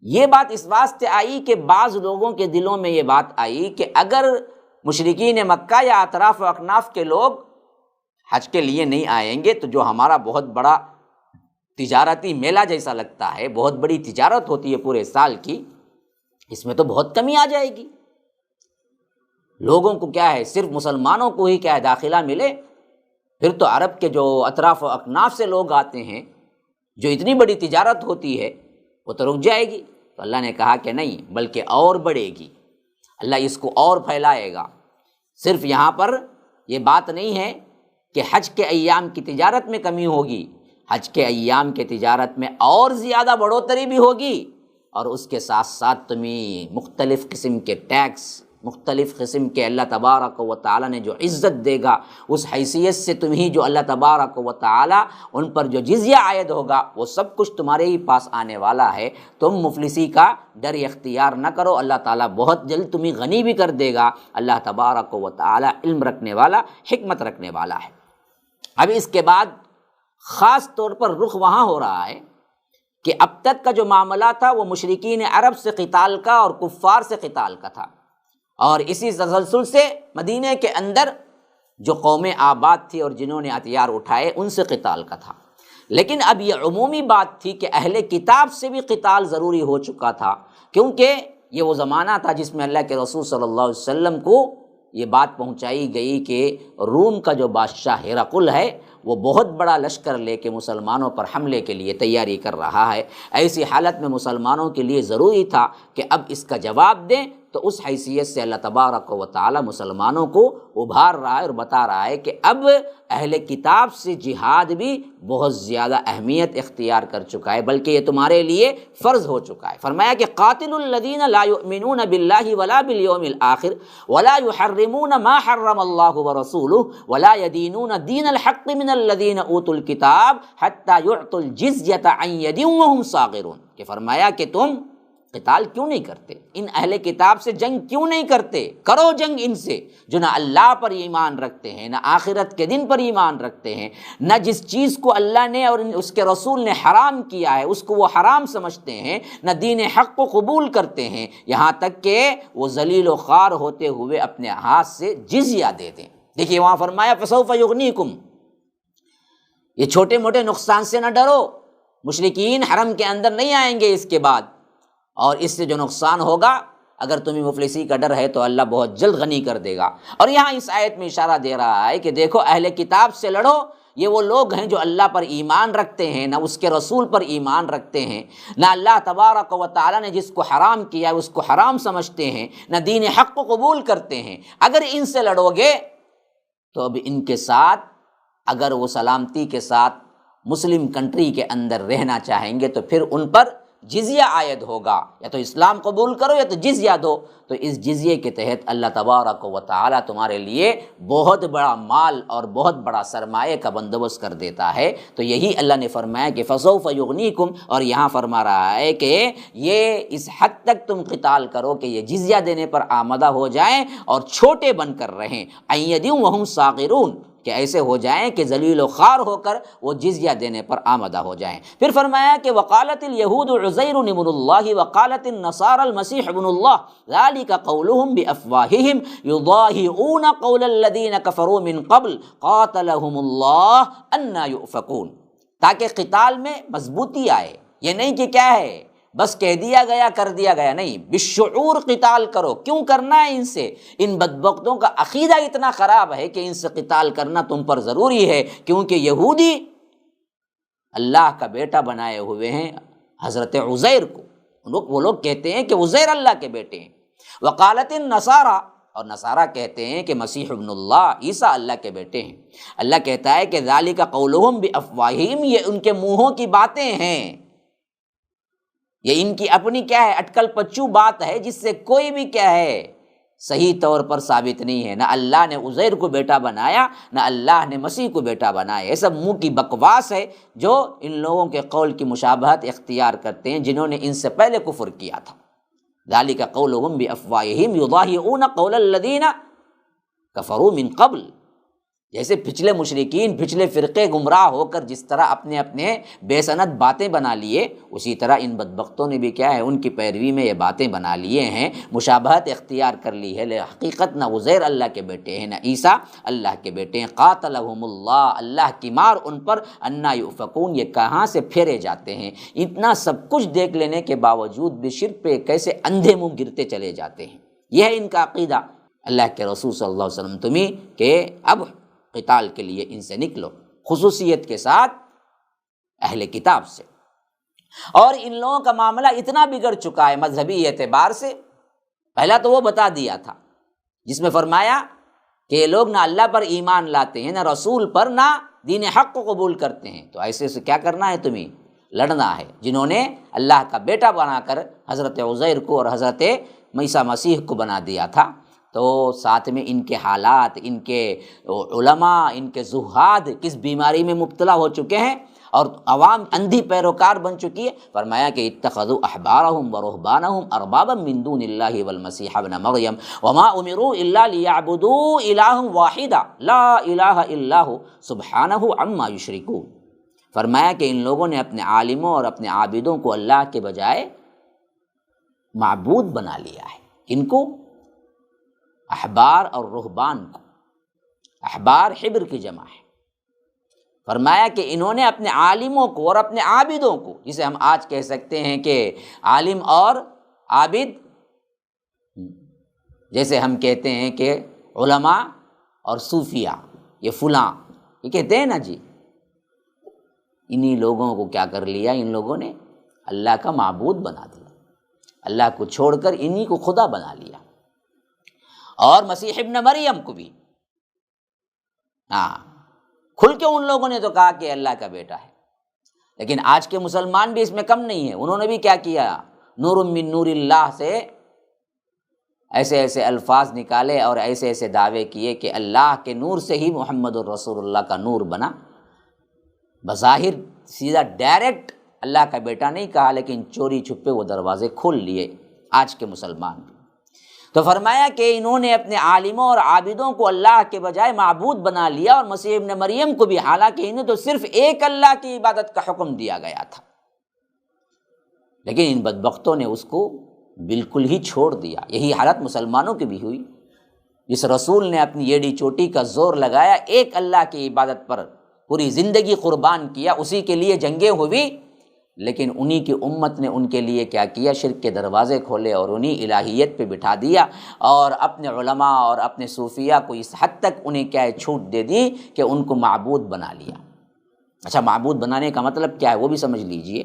Speaker 2: یہ بات اس واسطے آئی کہ بعض لوگوں کے دلوں میں یہ بات آئی کہ اگر مشرکین مکہ یا اطراف و اکناف کے لوگ حج کے لیے نہیں آئیں گے تو جو ہمارا بہت بڑا تجارتی میلہ جیسا لگتا ہے، بہت بڑی تجارت ہوتی ہے پورے سال کی، اس میں تو بہت کمی آ جائے گی، لوگوں کو کیا ہے صرف مسلمانوں کو ہی کیا ہے داخلہ ملے، پھر تو عرب کے جو اطراف و اکناف سے لوگ آتے ہیں، جو اتنی بڑی تجارت ہوتی ہے، وہ تو رک جائے گی۔ تو اللہ نے کہا کہ نہیں، بلکہ اور بڑھے گی، اللہ اس کو اور پھیلائے گا۔ صرف یہاں پر یہ بات نہیں ہے کہ حج کے ایام کی تجارت میں کمی ہوگی، حج کے ایام کے تجارت میں اور زیادہ بڑھوتری بھی ہوگی، اور اس کے ساتھ ساتھ تمہیں مختلف قسم کے ٹیکس، مختلف قسم کے اللہ تبارک و تعالیٰ نے جو عزت دے گا، اس حیثیت سے تمہیں جو اللہ تبارک و تعالیٰ ان پر جو جزیہ عائد ہوگا وہ سب کچھ تمہارے ہی پاس آنے والا ہے۔ تم مفلسی کا ڈر اختیار نہ کرو، اللہ تعالیٰ بہت جلد تمہیں غنی بھی کر دے گا۔ اللہ تبارک و تعالیٰ علم رکھنے والا، حکمت رکھنے والا ہے۔ اب اس کے بعد خاص طور پر رخ وہاں ہو رہا ہے کہ اب تک کا جو معاملہ تھا وہ مشرکین عرب سے قتال کا اور کفار سے قتال کا تھا، اور اسی تسلسل سے مدینہ کے اندر جو قومیں آباد تھی اور جنہوں نے ہتھیار اٹھائے ان سے قتال کا تھا۔ لیکن اب یہ عمومی بات تھی کہ اہل کتاب سے بھی قتال ضروری ہو چکا تھا، کیونکہ یہ وہ زمانہ تھا جس میں اللہ کے رسول صلی اللہ علیہ وسلم کو یہ بات پہنچائی گئی کہ روم کا جو بادشاہ ہرقل ہے وہ بہت بڑا لشکر لے کے مسلمانوں پر حملے کے لیے تیاری کر رہا ہے۔ ایسی حالت میں مسلمانوں کے لیے ضروری تھا کہ اب اس کا جواب دیں، تو اس حیثیت سے اللہ تبارک و تعالی مسلمانوں کو ابھار رہا ہے اور بتا رہا ہے کہ اب اہل کتاب سے جہاد بھی بہت زیادہ اہمیت اختیار کر چکا ہے، بلکہ یہ تمہارے لیے فرض ہو چکا ہے۔ فرمایا کہ قاتل الذین لا یؤمنون باللہ ولا بالیوم الآخر ولا یحرمون ما حرم اللہ ورسولہ ولا یدینون دین الحق من الذین اوتوا الکتاب حتی یعطوا الجزیۃ عن ید وہم صاغرون، کہ فرمایا کہ تم قتال کیوں نہیں کرتے، ان اہل کتاب سے جنگ کیوں نہیں کرتے؟ کرو جنگ ان سے جو نہ اللہ پر ایمان رکھتے ہیں، نہ آخرت کے دن پر ایمان رکھتے ہیں، نہ جس چیز کو اللہ نے اور اس کے رسول نے حرام کیا ہے اس کو وہ حرام سمجھتے ہیں، نہ دین حق کو قبول کرتے ہیں، یہاں تک کہ وہ ذلیل و خوار ہوتے ہوئے اپنے ہاتھ سے جزیہ دے دیں۔ دیکھیے وہاں فرمایا فسوف یغنیکم، یہ چھوٹے موٹے نقصان سے نہ ڈرو، مشرکین حرم کے اندر نہیں آئیں گے اس کے بعد، اور اس سے جو نقصان ہوگا اگر تمہیں مفلسی کا ڈر ہے تو اللہ بہت جلد غنی کر دے گا۔ اور یہاں اس آیت میں اشارہ دے رہا ہے کہ دیکھو اہل کتاب سے لڑو، یہ وہ لوگ ہیں جو اللہ پر ایمان رکھتے ہیں، نہ اس کے رسول پر ایمان رکھتے ہیں، نہ اللہ تبارک و تعالیٰ نے جس کو حرام کیا ہے اس کو حرام سمجھتے ہیں، نہ دین حق کو قبول کرتے ہیں۔ اگر ان سے لڑو گے تو اب ان کے ساتھ اگر وہ سلامتی کے ساتھ مسلم کنٹری کے اندر رہنا چاہیں گے تو پھر ان پر جزیہ عائد ہوگا، یا تو اسلام قبول کرو یا تو جزیہ دو، تو اس جزیے کے تحت اللہ تبارک و تعالیٰ تمہارے لیے بہت بڑا مال اور بہت بڑا سرمایہ کا بندوبست کر دیتا ہے۔ تو یہی اللہ نے فرمایا کہ فسوف یغنیکم، اور یہاں فرما رہا ہے کہ یہ اس حد تک تم قتال کرو کہ یہ جزیہ دینے پر آمادہ ہو جائیں اور چھوٹے بن کر رہیں، ان یدعوا وہم صاغرون، کہ ایسے ہو جائیں کہ ذلیل و خوار ہو کر وہ جزیہ دینے پر آمادہ ہو جائیں۔ پھر فرمایا کہ وقالت الیہود عزیر ابن اللہ وقالت النصارى المسیح ابن اللہ ذلك قولهم بافواہہم یضاہئون قول الذین کفروا من قبل قاتلهم اللہ انا یؤفکون، تاکہ قتال میں مضبوطی آئے۔ یہ نہیں کہ کیا ہے بس کہہ دیا گیا کر دیا گیا، نہیں، بالشعور قتال کرو۔ کیوں کرنا ہے ان سے؟ ان بدبختوں کا عقیدہ اتنا خراب ہے کہ ان سے قتال کرنا تم پر ضروری ہے، کیونکہ یہودی اللہ کا بیٹا بنائے ہوئے ہیں حضرت عزیر کو، وہ لوگ کہتے ہیں کہ عزیر اللہ کے بیٹے ہیں۔ وقالت النصارى، اور نصارہ کہتے ہیں کہ مسیح ابن اللہ، عیسیٰ اللہ کے بیٹے ہیں۔ اللہ کہتا ہے کہ ذالک قولہم بافواہہم، یہ ان کے منہوں کی باتیں ہیں، یہ ان کی اپنی کیا ہے، اٹکل پچو بات ہے، جس سے کوئی بھی کیا ہے صحیح طور پر ثابت نہیں ہے۔ نہ اللہ نے عزیر کو بیٹا بنایا، نہ اللہ نے مسیح کو بیٹا بنایا۔ یہ سب منہ کی بکواس ہے جو ان لوگوں کے قول کی مشابہت اختیار کرتے ہیں جنہوں نے ان سے پہلے کفر کیا تھا۔ ذالک قولہم بافواہہم یضاہئون قول الذین کفروا من قبل، جیسے پچھلے مشرکین، پچھلے فرقے گمراہ ہو کر جس طرح اپنے اپنے بے سند باتیں بنا لیے، اسی طرح ان بدبختوں نے بھی کیا ہے ان کی پیروی میں یہ باتیں بنا لیے ہیں، مشابہت اختیار کر لی ہے۔ حقیقت نہ عزیر اللہ کے بیٹے ہیں، نہ عیسیٰ اللہ کے بیٹے ہیں۔ قاتلہم اللہ، اللہ کی مار ان پر، انا یؤفکون، یہ کہاں سے پھیرے جاتے ہیں۔ اتنا سب کچھ دیکھ لینے کے باوجود بھی شرک پہ کیسے اندھے منہ گرتے چلے جاتے ہیں۔ یہ ہے ان کا عقیدہ۔ اللہ کے رسول صلی اللہ علیہ وسلم تمہیں کہ اب قتال کے لیے ان سے نکلو، خصوصیت کے ساتھ اہل کتاب سے۔ اور ان لوگوں کا معاملہ اتنا بگڑ چکا ہے مذہبی اعتبار سے، پہلا تو وہ بتا دیا تھا جس میں فرمایا کہ یہ لوگ نہ اللہ پر ایمان لاتے ہیں، نہ رسول پر، نہ دین حق کو قبول کرتے ہیں۔ تو ایسے سے کیا کرنا ہے، تمہیں لڑنا ہے۔ جنہوں نے اللہ کا بیٹا بنا کر حضرت عزیر کو اور حضرت عیسیٰ مسیح کو بنا دیا تھا، تو ساتھ میں ان کے حالات، ان کے علماء، ان کے زہاد کس بیماری میں مبتلا ہو چکے ہیں، اور عوام اندھی پیروکار بن چکی ہے۔ فرمایا کہ اتخذوا احبارهم ورهبانهم اربابا من دون الله والمسيح ابن مريم وما امروا الا ليعبدوا الها واحدا لا اله الا هو سبحانه عما يشركون۔ فرمایا کہ ان لوگوں نے اپنے عالموں اور اپنے عابدوں کو اللہ کے بجائے معبود بنا لیا ہے۔ کن کو؟ احبار اور رہبان کو۔ احبار حبر کی جمع ہے۔ فرمایا کہ انہوں نے اپنے عالموں کو اور اپنے عابدوں کو، جسے ہم آج کہہ سکتے ہیں کہ عالم اور عابد، جیسے ہم کہتے ہیں کہ علماء اور صوفیہ، یہ فلاں، یہ کہتے ہیں نا جی، انہی لوگوں کو کیا کر لیا، ان لوگوں نے اللہ کا معبود بنا دیا، اللہ کو چھوڑ کر انہی کو خدا بنا لیا۔ اور مسیح ابن مریم کو بھی کھل کے ان لوگوں نے تو کہا کہ اللہ کا بیٹا ہے۔ لیکن آج کے مسلمان بھی اس میں کم نہیں ہیں، انہوں نے بھی کیا کیا، نور من نور اللہ سے ایسے ایسے الفاظ نکالے اور ایسے ایسے دعوے کیے کہ اللہ کے نور سے ہی محمد الرسول اللہ کا نور بنا۔ بظاہر سیدھا ڈائریکٹ اللہ کا بیٹا نہیں کہا، لیکن چوری چھپے وہ دروازے کھول لیے آج کے مسلمان بھی۔ تو فرمایا کہ انہوں نے اپنے عالموں اور عابدوں کو اللہ کے بجائے معبود بنا لیا، اور مسیح ابن مریم کو بھی، حالانکہ انہیں تو صرف ایک اللہ کی عبادت کا حکم دیا گیا تھا، لیکن ان بدبختوں نے اس کو بالکل ہی چھوڑ دیا۔ یہی حالت مسلمانوں کی بھی ہوئی۔ جس رسول نے اپنی ایڑی چوٹی کا زور لگایا، ایک اللہ کی عبادت پر پوری زندگی قربان کیا، اسی کے لیے جنگیں ہوئی، لیکن انہی کی امت نے ان کے لیے کیا کیا، شرک کے دروازے کھولے اور انہی الہیت پہ بٹھا دیا، اور اپنے علماء اور اپنے صوفیہ کو اس حد تک انہیں کیا ہے چھوٹ دے دی کہ ان کو معبود بنا لیا۔ اچھا، معبود بنانے کا مطلب کیا ہے وہ بھی سمجھ لیجئے،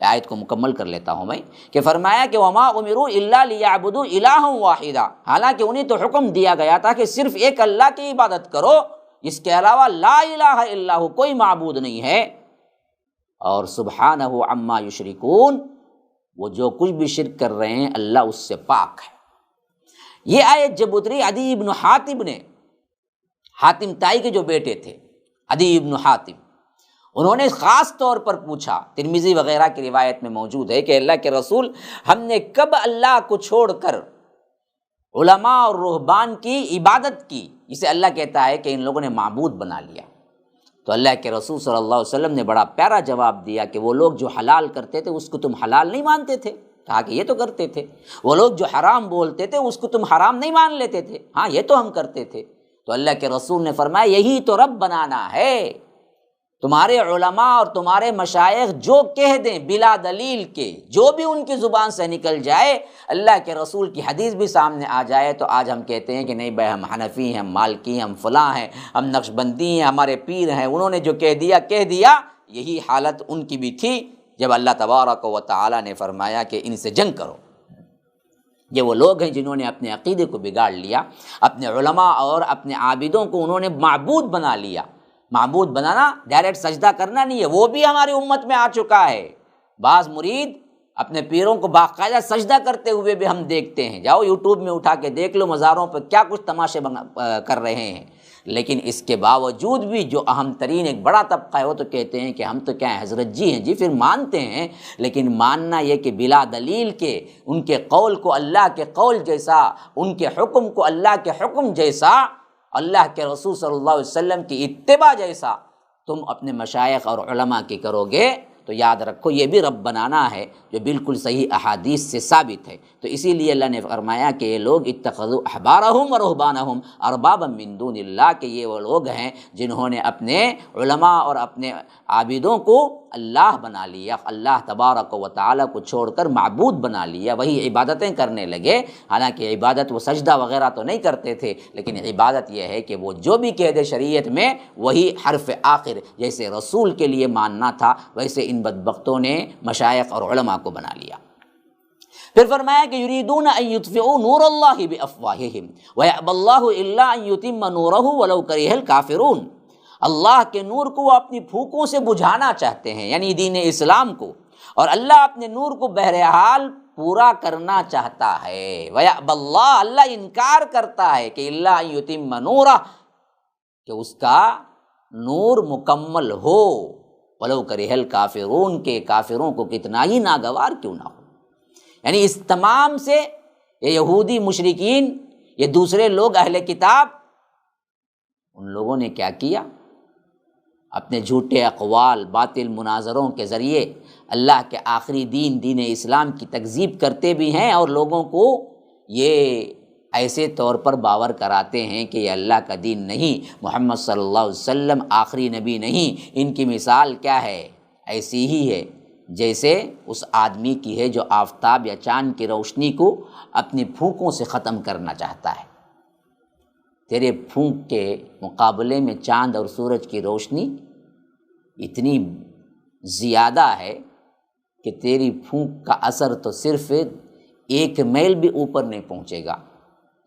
Speaker 2: آیت کو مکمل کر لیتا ہوں میں، کہ فرمایا کہ وما امروا الا ليعبدوا الها واحدا، حالانکہ انہیں تو حکم دیا گیا تھا کہ صرف ایک اللہ کی عبادت کرو، اس کے علاوہ لا الہ الا ہو، کوئی معبود نہیں ہے۔ اور سبحانہ عما یشرکون، وہ جو کچھ بھی شرک کر رہے ہیں اللہ اس سے پاک ہے۔ یہ آیت جب اتری، عدی ابن حاتم نے، حاتم تائی کے جو بیٹے تھے عدی ابن حاتم، انہوں نے خاص طور پر پوچھا، ترمذی وغیرہ کی روایت میں موجود ہے کہ اللہ کے رسول، ہم نے کب اللہ کو چھوڑ کر علماء اور رہبان کی عبادت کی، جسے اللہ کہتا ہے کہ ان لوگوں نے معبود بنا لیا۔ تو اللہ کے رسول صلی اللہ علیہ وسلم نے بڑا پیارا جواب دیا کہ وہ لوگ جو حلال کرتے تھے اس کو تم حلال نہیں مانتے تھے؟ کہا کہ یہ تو کرتے تھے۔ وہ لوگ جو حرام بولتے تھے اس کو تم حرام نہیں مان لیتے تھے؟ ہاں، یہ تو ہم کرتے تھے۔ تو اللہ کے رسول نے فرمایا یہی تو رب بنانا ہے۔ تمہارے علماء اور تمہارے مشائخ جو کہہ دیں بلا دلیل کے، جو بھی ان کی زبان سے نکل جائے، اللہ کے رسول کی حدیث بھی سامنے آ جائے، تو آج ہم کہتے ہیں کہ نہیں بھائی ہم حنفی ہیں، ہم مالکی ہیں، ہم فلاں ہیں، ہم نقشبندی ہیں، ہمارے پیر ہیں، انہوں نے جو کہہ دیا، یہی حالت ان کی بھی تھی جب اللہ تبارک و تعالیٰ نے فرمایا کہ ان سے جنگ کرو۔ یہ وہ لوگ ہیں جنہوں نے اپنے عقیدے کو بگاڑ لیا، اپنے علماء اور اپنے عابدوں کو انہوں نے معبود بنا لیا۔ معبود بنانا ڈائریکٹ سجدہ کرنا نہیں ہے، وہ بھی ہماری امت میں آ چکا ہے۔ بعض مرید اپنے پیروں کو باقاعدہ سجدہ کرتے ہوئے بھی ہم دیکھتے ہیں، جاؤ یوٹیوب میں اٹھا کے دیکھ لو، مزاروں پہ کیا کچھ تماشے کر رہے ہیں۔ لیکن اس کے باوجود بھی جو اہم ترین ایک بڑا طبقہ ہے وہ تو کہتے ہیں کہ ہم تو کیا ہیں، حضرت جی ہیں، جی پھر مانتے ہیں، لیکن ماننا یہ کہ بلا دلیل کے ان کے قول کو اللہ کے قول جیسا، ان کے حکم کو اللہ کے حکم جیسا، اللہ کے رسول صلی اللہ علیہ وسلم کی اتباع جیسا تم اپنے مشائخ اور علماء کی کرو گے تو یاد رکھو یہ بھی رب بنانا ہے جو بالکل صحیح احادیث سے ثابت ہے۔ تو اسی لیے اللہ نے فرمایا کہ یہ لوگ اتخذوا احبارہم و رہبانہم اربابا من دون اللہ، کہ یہ وہ لوگ ہیں جنہوں نے اپنے علماء اور اپنے عابدوں کو اللہ بنا لیا، اللہ تبارک و تعالیٰ کو چھوڑ کر معبود بنا لیا، وہی عبادتیں کرنے لگے۔ حالانکہ عبادت وہ سجدہ وغیرہ تو نہیں کرتے تھے، لیکن عبادت یہ ہے کہ وہ جو بھی کہہ دے شریعت میں وہی حرف آخر، جیسے رسول کے لیے ماننا تھا ویسے ان بدبختوں نے مشائخ اور علماء کو بنا لیا۔ پھر فرمایا کہ یریدون ان یطفئوا نور اللہ بافواہہم ویأبی اللہ الا ان یتم نورہ ولو کرہ الکافرون۔ اللہ کے نور کو وہ اپنی پھونکوں سے بجھانا چاہتے ہیں، یعنی دین اسلام کو، اور اللہ اپنے نور کو بہرحال پورا کرنا چاہتا ہے۔ ویأبی اللہ، اللہ انکار کرتا ہے کہ الا ان یتم نورہ، کہ اس کا نور مکمل ہو، ولو کرہ الکافرون، کے کافروں کو کتنا ہی ناگوار کیوں نہ ہو۔ یعنی اس تمام سے یہ یہودی مشرکین، یہ دوسرے لوگ اہل کتاب، ان لوگوں نے کیا کیا؟ اپنے جھوٹے اقوال، باطل مناظروں کے ذریعے اللہ کے آخری دین، دین اسلام کی تکذیب کرتے بھی ہیں، اور لوگوں کو یہ ایسے طور پر باور کراتے ہیں کہ یہ اللہ کا دین نہیں، محمد صلی اللہ علیہ وسلم آخری نبی نہیں۔ ان کی مثال کیا ہے؟ ایسی ہی ہے جیسے اس آدمی کی ہے جو آفتاب یا چاند کی روشنی کو اپنی پھونکوں سے ختم کرنا چاہتا ہے۔ تیرے پھونک کے مقابلے میں چاند اور سورج کی روشنی اتنی زیادہ ہے کہ تیری پھونک کا اثر تو صرف 1 میل بھی اوپر نہیں پہنچے گا۔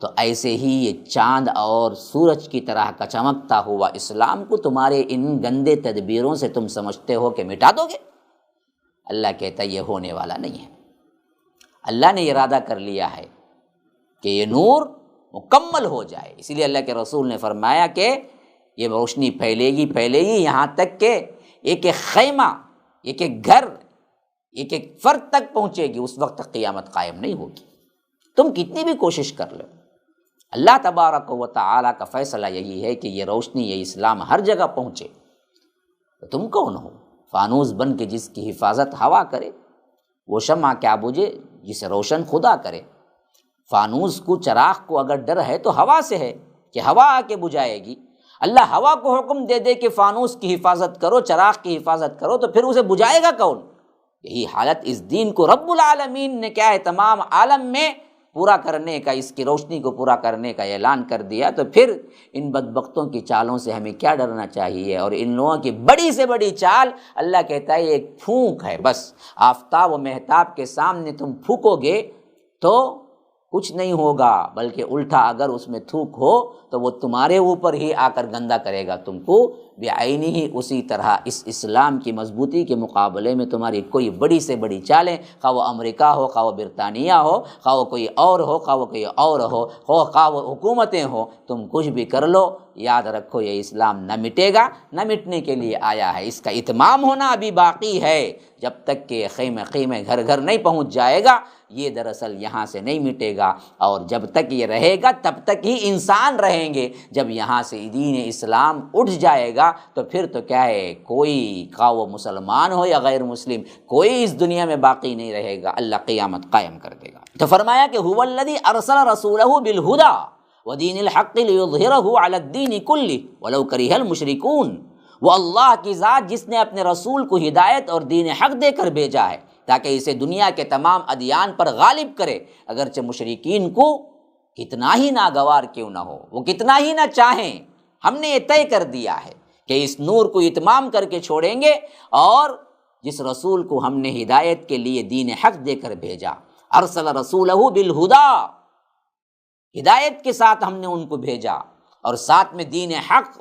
Speaker 2: تو ایسے ہی یہ چاند اور سورج کی طرح کا چمکتا ہوا اسلام کو تمہارے ان گندے تدبیروں سے تم سمجھتے ہو کہ مٹا دو گے۔ اللہ کہتا ہے یہ ہونے والا نہیں ہے۔ اللہ نے ارادہ کر لیا ہے کہ یہ نور مکمل ہو جائے، اسی لیے اللہ کے رسول نے فرمایا کہ یہ روشنی پھیلے گی یہاں تک کہ ایک ایک خیمہ، ایک ایک گھر، ایک ایک فرد تک پہنچے گی، اس وقت تک قیامت قائم نہیں ہوگی۔ تم کتنی بھی کوشش کر لو، اللہ تبارک و تعالیٰ کا فیصلہ یہی ہے کہ یہ روشنی، یہ اسلام ہر جگہ پہنچے۔ تو تم کون ہو؟ فانوس بن کے جس کی حفاظت ہوا کرے، وہ شمع کیا بجھے جسے روشن خدا کرے۔ فانوس کو، چراغ کو اگر ڈر ہے تو ہوا سے ہے کہ ہوا آ کے بجھائے گی۔ اللہ ہوا کو حکم دے دے کہ فانوس کی حفاظت کرو، چراغ کی حفاظت کرو، تو پھر اسے بجھائے گا کون؟ یہی حالت اس دین کو رب العالمین نے کیا ہے تمام عالم میں پورا کرنے کا، اس کی روشنی کو پورا کرنے کا اعلان کر دیا۔ تو پھر ان بدبختوں کی چالوں سے ہمیں کیا ڈرنا چاہیے؟ اور ان لوگوں کی بڑی سے بڑی چال، اللہ کہتا ہے یہ ایک پھونک ہے بس۔ آفتاب و مہتاب کے سامنے تم پھونکو گے تو کچھ نہیں ہوگا، بلکہ الٹا اگر اس میں تھوک ہو تو وہ تمہارے اوپر ہی آ کر گندا کرے گا تم کو بعینی ہی۔ اسی طرح اس اسلام کی مضبوطی کے مقابلے میں تمہاری کوئی بڑی سے بڑی چالیں، خواہ وہ امریکہ ہو، خواہ وہ برطانیہ ہو، خواہ وہ کوئی اور ہو، خواہ وہ کوئی اور ہو، خواہ وہ حکومتیں ہوں، تم کچھ بھی کر لو، یاد رکھو یہ اسلام نہ مٹے گا، نہ مٹنے کے لیے آیا ہے۔ اس کا اتمام ہونا ابھی باقی ہے، جب تک کہ خیمے خیمے گھر گھر نہیں پہنچ جائے گا، یہ دراصل یہاں سے نہیں مٹے گا۔ اور جب تک یہ رہے گا تب تک ہی انسان رہیں گے۔ جب یہاں سے دین اسلام اٹھ جائے گا تو پھر تو کیا ہے، کوئی خواہ وہ مسلمان ہو یا غیر مسلم، کوئی اس دنیا میں باقی نہیں رہے گا، اللہ قیامت قائم کر دے گا۔ تو فرمایا کہ هو الذی ارسل رسولہ بالہدی ودین الحق لیظہرہ علی الدین کلہ ولو کرہ المشرکون۔ وہ اللہ کی ذات جس نے اپنے رسول کو ہدایت اور دین حق دے کر بھیجا ہے تاکہ اسے دنیا کے تمام ادیان پر غالب کرے، اگرچہ مشرکین کو کتنا ہی ناگوار کیوں نہ ہو، وہ کتنا ہی نہ چاہیں۔ ہم نے یہ طے کر دیا ہے کہ اس نور کو اتمام کر کے چھوڑیں گے، اور جس رسول کو ہم نے ہدایت کے لیے دین حق دے کر بھیجا، ارسل رسولہ بالہدیٰ، ہدایت کے ساتھ ہم نے ان کو بھیجا، اور ساتھ میں دین حق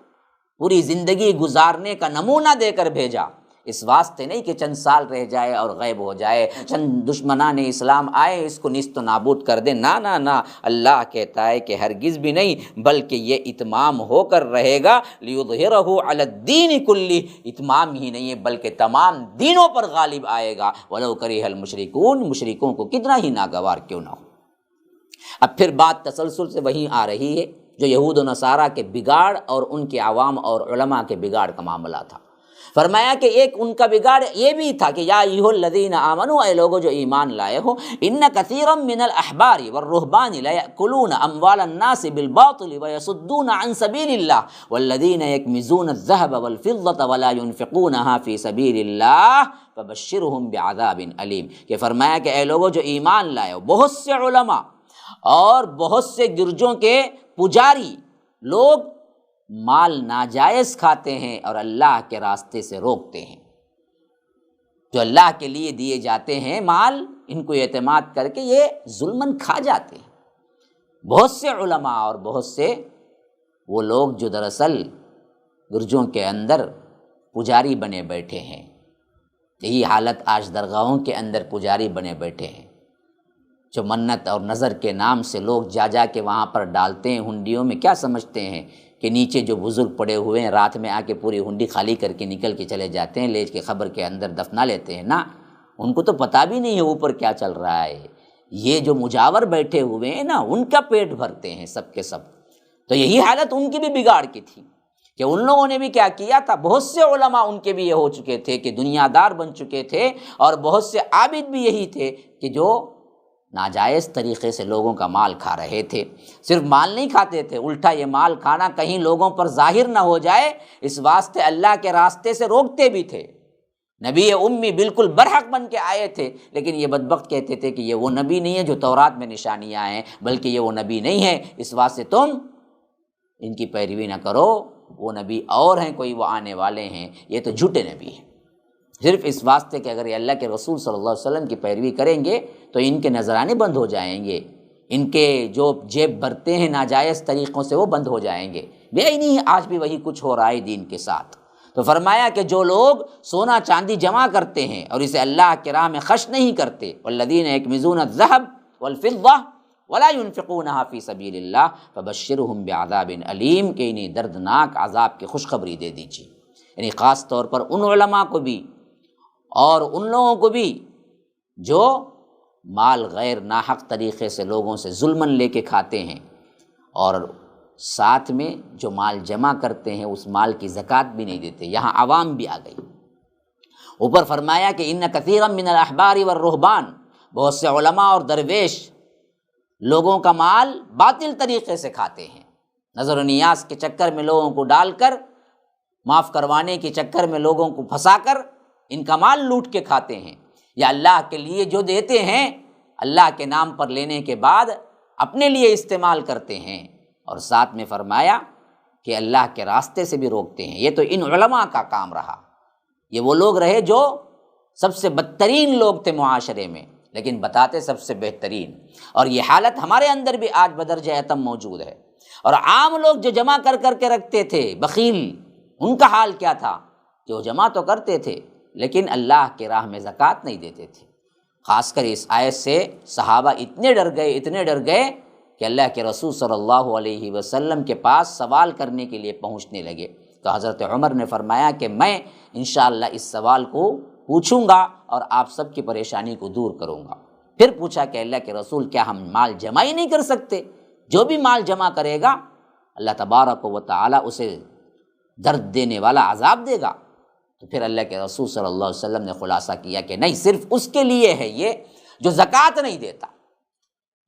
Speaker 2: پوری زندگی گزارنے کا نمونہ دے کر بھیجا۔ اس واسطے نہیں کہ چند سال رہ جائے اور غائب ہو جائے، چند دشمنان اسلام آئے اس کو نیست و نابود کر دیں، نہ نہ نہ، اللہ کہتا ہے کہ ہرگز بھی نہیں، بلکہ یہ اتمام ہو کر رہے گا، لیظہرہ علی الدین کلہ، اتمام ہی نہیں ہے بلکہ تمام دینوں پر غالب آئے گا، ولو کرہ المشرکون، مشرکوں کو کتنا ہی ناگوار کیوں نہ ہو۔ اب پھر بات تسلسل سے وہیں آ رہی ہے جو یہود و نصارہ کے بگاڑ اور ان کے عوام اور علماء کے بگاڑ کا معاملہ تھا۔ فرمایا کہ ایک ان کا بگاڑ یہ بھی تھا کہ یا ایھا الذین آمنوا، اے لوگو جو ایمان لائے ہو، ان کثیرا من الاحبار والرہبان لیأکلون اموال الناس بالباطل ویصدون عن سبیل اللہ والذین یکنزون الذہب والفضة ولا ينفقونها فی سبیل اللہ فبشرہم بعذاب علیم، کہ فرمایا کہ اے لوگو جو ایمان لائے ہو، بہت سے علماء اور بہت سے گرجوں کے پجاری لوگ مال ناجائز کھاتے ہیں اور اللہ کے راستے سے روکتے ہیں، جو اللہ کے لیے دیے جاتے ہیں مال، ان کو اعتماد کر کے یہ ظلماً کھا جاتے ہیں۔ بہت سے علماء اور بہت سے وہ لوگ جو دراصل گرجوں کے اندر پجاری بنے بیٹھے ہیں، یہی حالت آج درگاہوں کے اندر پجاری بنے بیٹھے ہیں، جو منت اور نظر کے نام سے لوگ جا جا کے وہاں پر ڈالتے ہیں ہنڈیوں میں، کیا سمجھتے ہیں کہ نیچے جو بزرگ پڑے ہوئے ہیں رات میں آ کے پوری ہنڈی خالی کر کے نکل کے چلے جاتے ہیں، لیج کے قبر کے اندر دفنا لیتے ہیں، نا، ان کو تو پتہ بھی نہیں ہے اوپر کیا چل رہا ہے۔ یہ جو مجاور بیٹھے ہوئے ہیں نا، ان کا پیٹ بھرتے ہیں سب کے سب۔ تو یہی حالت ان کی بھی بگاڑ کی تھی کہ ان لوگوں نے بھی کیا کیا تھا، بہت سے علماء ان کے بھی یہ ہو چکے تھے کہ دنیا دار بن چکے تھے، اور بہت سے عابد بھی یہی تھے کہ جو ناجائز طریقے سے لوگوں کا مال کھا رہے تھے۔ صرف مال نہیں کھاتے تھے، الٹا یہ مال کھانا کہیں لوگوں پر ظاہر نہ ہو جائے اس واسطے اللہ کے راستے سے روکتے بھی تھے۔ نبی امی بالکل برحق بن کے آئے تھے، لیکن یہ بدبخت کہتے تھے کہ یہ وہ نبی نہیں ہے جو تورات میں نشانیاں ہیں، بلکہ یہ وہ نبی نہیں ہے، اس واسطے تم ان کی پیروی نہ کرو، وہ نبی اور ہیں، کوئی وہ آنے والے ہیں، یہ تو جھوٹے نبی ہیں۔ صرف اس واسطے کہ اگر یہ اللہ کے رسول صلی اللہ علیہ وسلم کی پیروی کریں گے تو ان کے نذرانے بند ہو جائیں گے، ان کے جو جیب بھرتے ہیں ناجائز طریقوں سے وہ بند ہو جائیں گے۔ بے نہیں، آج بھی وہی کچھ ہو رہا ہے دین کے ساتھ۔ تو فرمایا کہ جو لوگ سونا چاندی جمع کرتے ہیں اور اسے اللہ کے راہ میں خرچ نہیں کرتے، والذین یکنزون الذہب والفضہ ولا ينفقونها فی سبیل اللہ فبشرہم بعذاب علیم، کہ انہیں دردناک عذاب کی خوشخبری دے دیجیے۔ یعنی خاص طور پر ان علماء کو بھی اور ان لوگوں کو بھی جو مال غیر ناحق طریقے سے لوگوں سے ظلماً لے کے کھاتے ہیں، اور ساتھ میں جو مال جمع کرتے ہیں اس مال کی زکوٰۃ بھی نہیں دیتے، یہاں عوام بھی آ گئی۔ اوپر فرمایا کہ ان کثیرا من الاحبار والرہبان، بہت سے علماء اور درویش لوگوں کا مال باطل طریقے سے کھاتے ہیں، نظر و نیاز کے چکر میں لوگوں کو ڈال کر، معاف کروانے کے چکر میں لوگوں کو پھنسا کر ان کا مال لوٹ کے کھاتے ہیں، یا اللہ کے لیے جو دیتے ہیں اللہ کے نام پر لینے کے بعد اپنے لیے استعمال کرتے ہیں، اور ساتھ میں فرمایا کہ اللہ کے راستے سے بھی روکتے ہیں۔ یہ تو ان علماء کا کام رہا، یہ وہ لوگ رہے جو سب سے بدترین لوگ تھے معاشرے میں، لیکن بتاتے سب سے بہترین۔ اور یہ حالت ہمارے اندر بھی آج بدرجہ اتم موجود ہے۔ اور عام لوگ جو جمع کر کر کے رکھتے تھے، بخیل، ان کا حال کیا تھا؟ جو جمع تو کرتے تھے لیکن اللہ کے راہ میں زکوٰۃ نہیں دیتے تھے۔ خاص کر اس آیت سے صحابہ اتنے ڈر گئے کہ اللہ کے رسول صلی اللہ علیہ وسلم کے پاس سوال کرنے کے لیے پہنچنے لگے۔ تو حضرت عمر نے فرمایا کہ میں انشاءاللہ اس سوال کو پوچھوں گا اور آپ سب کی پریشانی کو دور کروں گا۔ پھر پوچھا کہ اللہ کے رسول کیا ہم مال جمع ہی نہیں کر سکتے؟ جو بھی مال جمع کرے گا اللہ تبارک و تعالی اسے درد دینے والا عذاب دے گا۔ تو پھر اللہ کے رسول صلی اللہ علیہ وسلم نے خلاصہ کیا کہ نہیں، صرف اس کے لیے ہے یہ جو زکوٰۃ نہیں دیتا،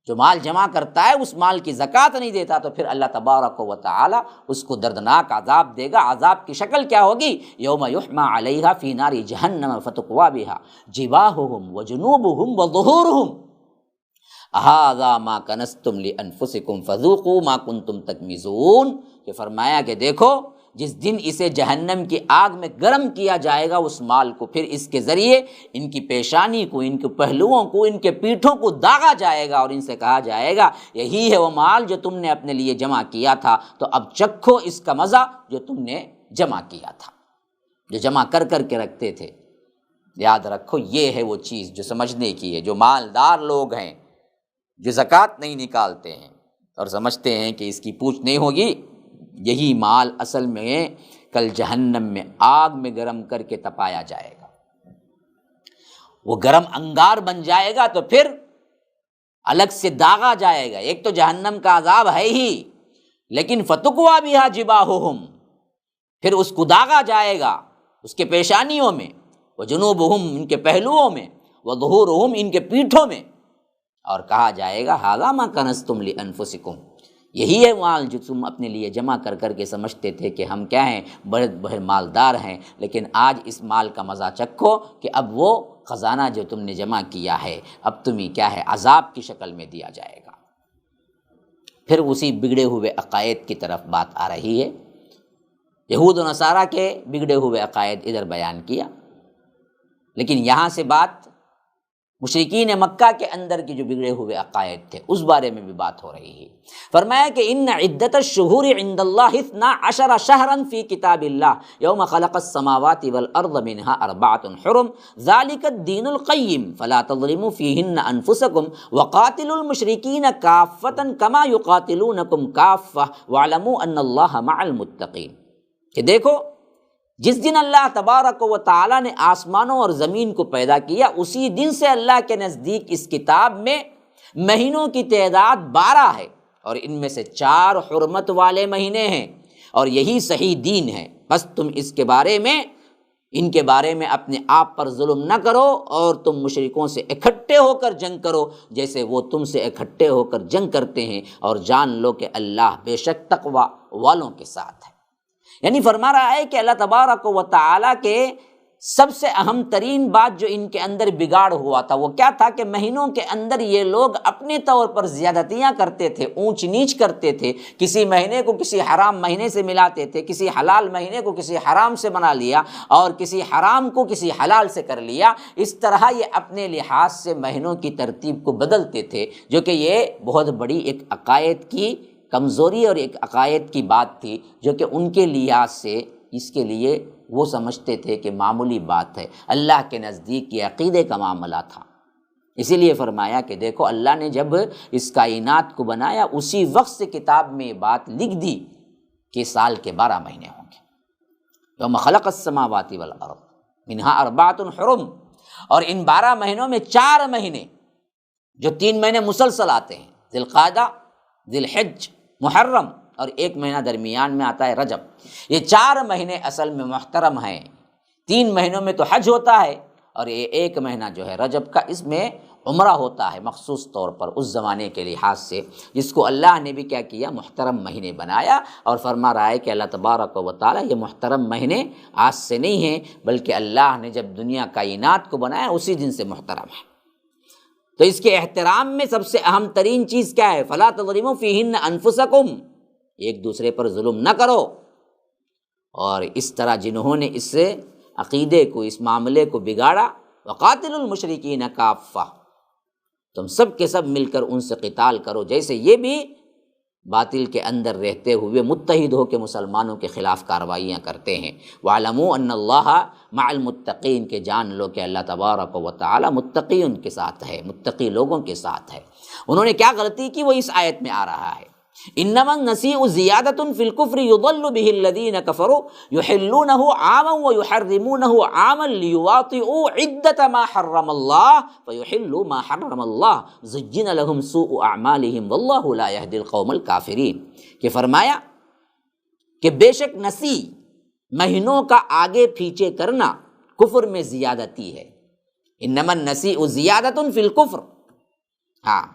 Speaker 2: جو مال جمع کرتا ہے اس مال کی زکوٰۃ نہیں دیتا، تو پھر اللہ تبارک و تعالی اس کو دردناک عذاب دے گا۔ عذاب کی شکل کیا ہوگی؟ یوم یحمى علیہا فی نار جہنم فتقوی بها جباہہم وجنوبہم وظہورہم ھذا ما کنزتم لانفسکم فذوقوا ما کنتم تکنزون، کہ فرمایا کہ دیکھو جس دن اسے جہنم کی آگ میں گرم کیا جائے گا اس مال کو، پھر اس کے ذریعے ان کی پیشانی کو، ان کے پہلوؤں کو، ان کے پیٹھوں کو داغا جائے گا اور ان سے کہا جائے گا یہی ہے وہ مال جو تم نے اپنے لیے جمع کیا تھا، تو اب چکھو اس کا مزہ جو تم نے جمع کیا تھا، جو جمع کر کر کے رکھتے تھے۔ یاد رکھو یہ ہے وہ چیز جو سمجھنے کی ہے۔ جو مالدار لوگ ہیں جو زکوٰۃ نہیں نکالتے ہیں اور سمجھتے ہیں کہ اس کی پوچھ نہیں ہوگی، یہی مال اصل میں کل جہنم میں آگ میں گرم کر کے تپایا جائے گا، وہ گرم انگار بن جائے گا، تو پھر الگ سے داغا جائے گا۔ ایک تو جہنم کا عذاب ہے ہی، لیکن فتقوا بہا جباہہم، پھر اس کو داغا جائے گا اس کے پیشانیوں میں، وجنوبہم ان کے پہلوؤں میں، وظہورہم ان کے پیٹھوں میں، اور کہا جائے گا ھذا ما کنزتم لانفسکم، یہی ہے مال جو تم اپنے لیے جمع کر کر کے سمجھتے تھے کہ ہم کیا ہیں، بڑے بڑے مالدار ہیں، لیکن آج اس مال کا مزہ چکھو کہ اب وہ خزانہ جو تم نے جمع کیا ہے اب تمہیں کیا ہے عذاب کی شکل میں دیا جائے گا۔ پھر اسی بگڑے ہوئے عقائد کی طرف بات آ رہی ہے۔ یہود و نصارہ کے بگڑے ہوئے عقائد ادھر بیان کیا، لیکن یہاں سے بات مشرکین مکہ کے اندر کی جو بگڑے ہوئے عقائد تھے اس بارے میں بھی بات ہو رہی ہے۔ فرمایا کہ ان عدت الشہور عند اللہ 12 شہرا فی کتاب اللہ یوم خلق السماوات والارض منها 4 حرم ذلک الدین القیم فلا تظلموا فیہن انفسکم وقاتلوا المشرکین کافۃ کما یقاتلونکم کافۃ واعلموا ان اللہ مع المتقین، کہ دیکھو جس دن اللہ تبارک و تعالیٰ نے آسمانوں اور زمین کو پیدا کیا اسی دن سے اللہ کے نزدیک اس کتاب میں مہینوں کی تعداد 12 ہے، اور ان میں سے 4 حرمت والے مہینے ہیں، اور یہی صحیح دین ہے، بس تم اس کے بارے میں ان کے بارے میں اپنے آپ پر ظلم نہ کرو، اور تم مشرکوں سے اکٹھے ہو کر جنگ کرو جیسے وہ تم سے اکٹھے ہو کر جنگ کرتے ہیں، اور جان لو کہ اللہ بے شک تقوی والوں کے ساتھ ہے۔ یعنی فرما رہا ہے کہ اللہ تبارک و تعالیٰ کے سب سے اہم ترین بات جو ان کے اندر بگاڑ ہوا تھا وہ کیا تھا کہ مہینوں کے اندر یہ لوگ اپنے طور پر زیادتیاں کرتے تھے، اونچ نیچ کرتے تھے، کسی مہینے کو کسی حرام مہینے سے ملاتے تھے، کسی حلال مہینے کو کسی حرام سے بنا لیا، اور کسی حرام کو کسی حلال سے کر لیا۔ اس طرح یہ اپنے لحاظ سے مہینوں کی ترتیب کو بدلتے تھے، جو کہ یہ بہت بڑی ایک عقائد کی کمزوری اور ایک عقائد کی بات تھی، جو کہ ان کے لحاظ سے اس کے لیے وہ سمجھتے تھے کہ معمولی بات ہے، اللہ کے نزدیک یہ عقیدے کا معاملہ تھا۔ اسی لیے فرمایا کہ دیکھو اللہ نے جب اس کائنات کو بنایا اسی وقت سے کتاب میں یہ بات لکھ دی کہ سال کے 12 مہینے ہوں گے، یوم خلق السماوات والارض منها 4 حرم، اور ان 12 مہینوں میں 4 مہینے جو 3 مہینے مسلسل آتے ہیں، ذی القعدہ، ذی الحج، محرم، اور 1 مہینہ درمیان میں آتا ہے رجب، یہ 4 مہینے اصل میں محترم ہیں۔ 3 مہینوں میں تو حج ہوتا ہے، اور یہ 1 مہینہ جو ہے رجب کا، اس میں عمرہ ہوتا ہے مخصوص طور پر اس زمانے کے لحاظ سے، جس کو اللہ نے بھی کیا کیا، محترم مہینے بنایا، اور فرما رہا ہے کہ اللہ تبارک و تعالیٰ یہ محترم مہینے آج سے نہیں ہیں، بلکہ اللہ نے جب دنیا کائنات کو بنایا اسی دن سے محترم ہے۔ تو اس کے احترام میں سب سے اہم ترین چیز کیا ہے، فلا تظلموا فیہن انفسکم، ایک دوسرے پر ظلم نہ کرو۔ اور اس طرح جنہوں نے اس عقیدے کو، اس معاملے کو بگاڑا، وقاتلوا المشرکین کافہ، تم سب کے سب مل کر ان سے قتال کرو، جیسے یہ بھی باطل کے اندر رہتے ہوئے متحد ہو کے مسلمانوں کے خلاف کارروائیاں کرتے ہیں۔ وَاعْلَمُوا أَنَّ اللَّهَ مَعَ الْمُتَّقِينَ، کہ جان لو کہ اللہ تبارک و تعالی متقیوں کے ساتھ ہے، متقی لوگوں کے ساتھ ہے۔ انہوں نے کیا غلطی کی وہ اس آیت میں آ رہا ہے، انما النسیء زیادۃ فی الکفر یضل بہ الذین کفروا یحلونہ عاما ویحرمونہ عاما لیواطئوا عدۃ ما حرم اللہ فیحلوا ما حرم اللہ زین لهم سوء اعمالہم واللہ لا یہدی القوم الکافرین، کہ فرمایا کہ بے شک نسی، مہینوں کا آگے پیچھے کرنا کفر میں زیادتی ہے۔ انما النسیء زیادۃ فی الکفر، ہاں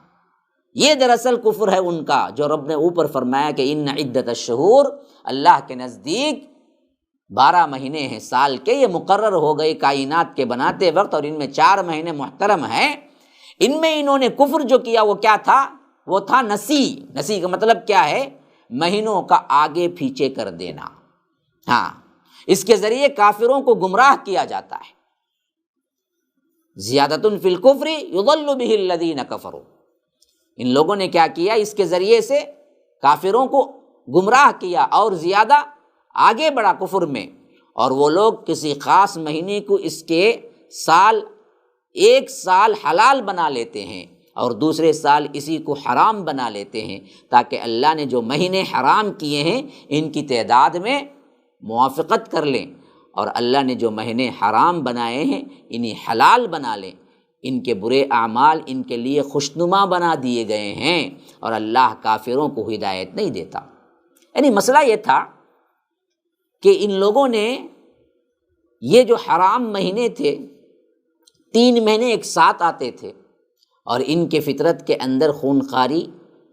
Speaker 2: یہ دراصل کفر ہے ان کا، جو رب نے اوپر فرمایا کہ ان عدت الشہور، اللہ کے نزدیک 12 مہینے ہیں سال کے، یہ مقرر ہو گئے کائنات کے بناتے وقت، اور ان میں 4 مہینے محترم ہیں۔ ان میں انہوں نے کفر جو کیا وہ کیا تھا، وہ تھا نسی۔ نسی کا مطلب کیا ہے، مہینوں کا آگے پیچھے کر دینا۔ ہاں، اس کے ذریعے کافروں کو گمراہ کیا جاتا ہے۔ زیادۃ فی الکفر یضل بہ الذین کفروا، ان لوگوں نے کیا کیا، اس کے ذریعے سے کافروں کو گمراہ کیا اور زیادہ آگے بڑھا کفر میں، اور وہ لوگ کسی خاص مہینے کو اس کے سال ایک سال حلال بنا لیتے ہیں اور دوسرے سال اسی کو حرام بنا لیتے ہیں، تاکہ اللہ نے جو مہینے حرام کیے ہیں ان کی تعداد میں موافقت کر لیں، اور اللہ نے جو مہینے حرام بنائے ہیں انہیں حلال بنا لیں۔ ان کے برے اعمال ان کے لیے خوشنما بنا دیے گئے ہیں، اور اللہ کافروں کو ہدایت نہیں دیتا۔ یعنی مسئلہ یہ تھا کہ ان لوگوں نے یہ جو حرام مہینے تھے، 3 مہینے ایک ساتھ آتے تھے، اور ان کے فطرت کے اندر خونخواری،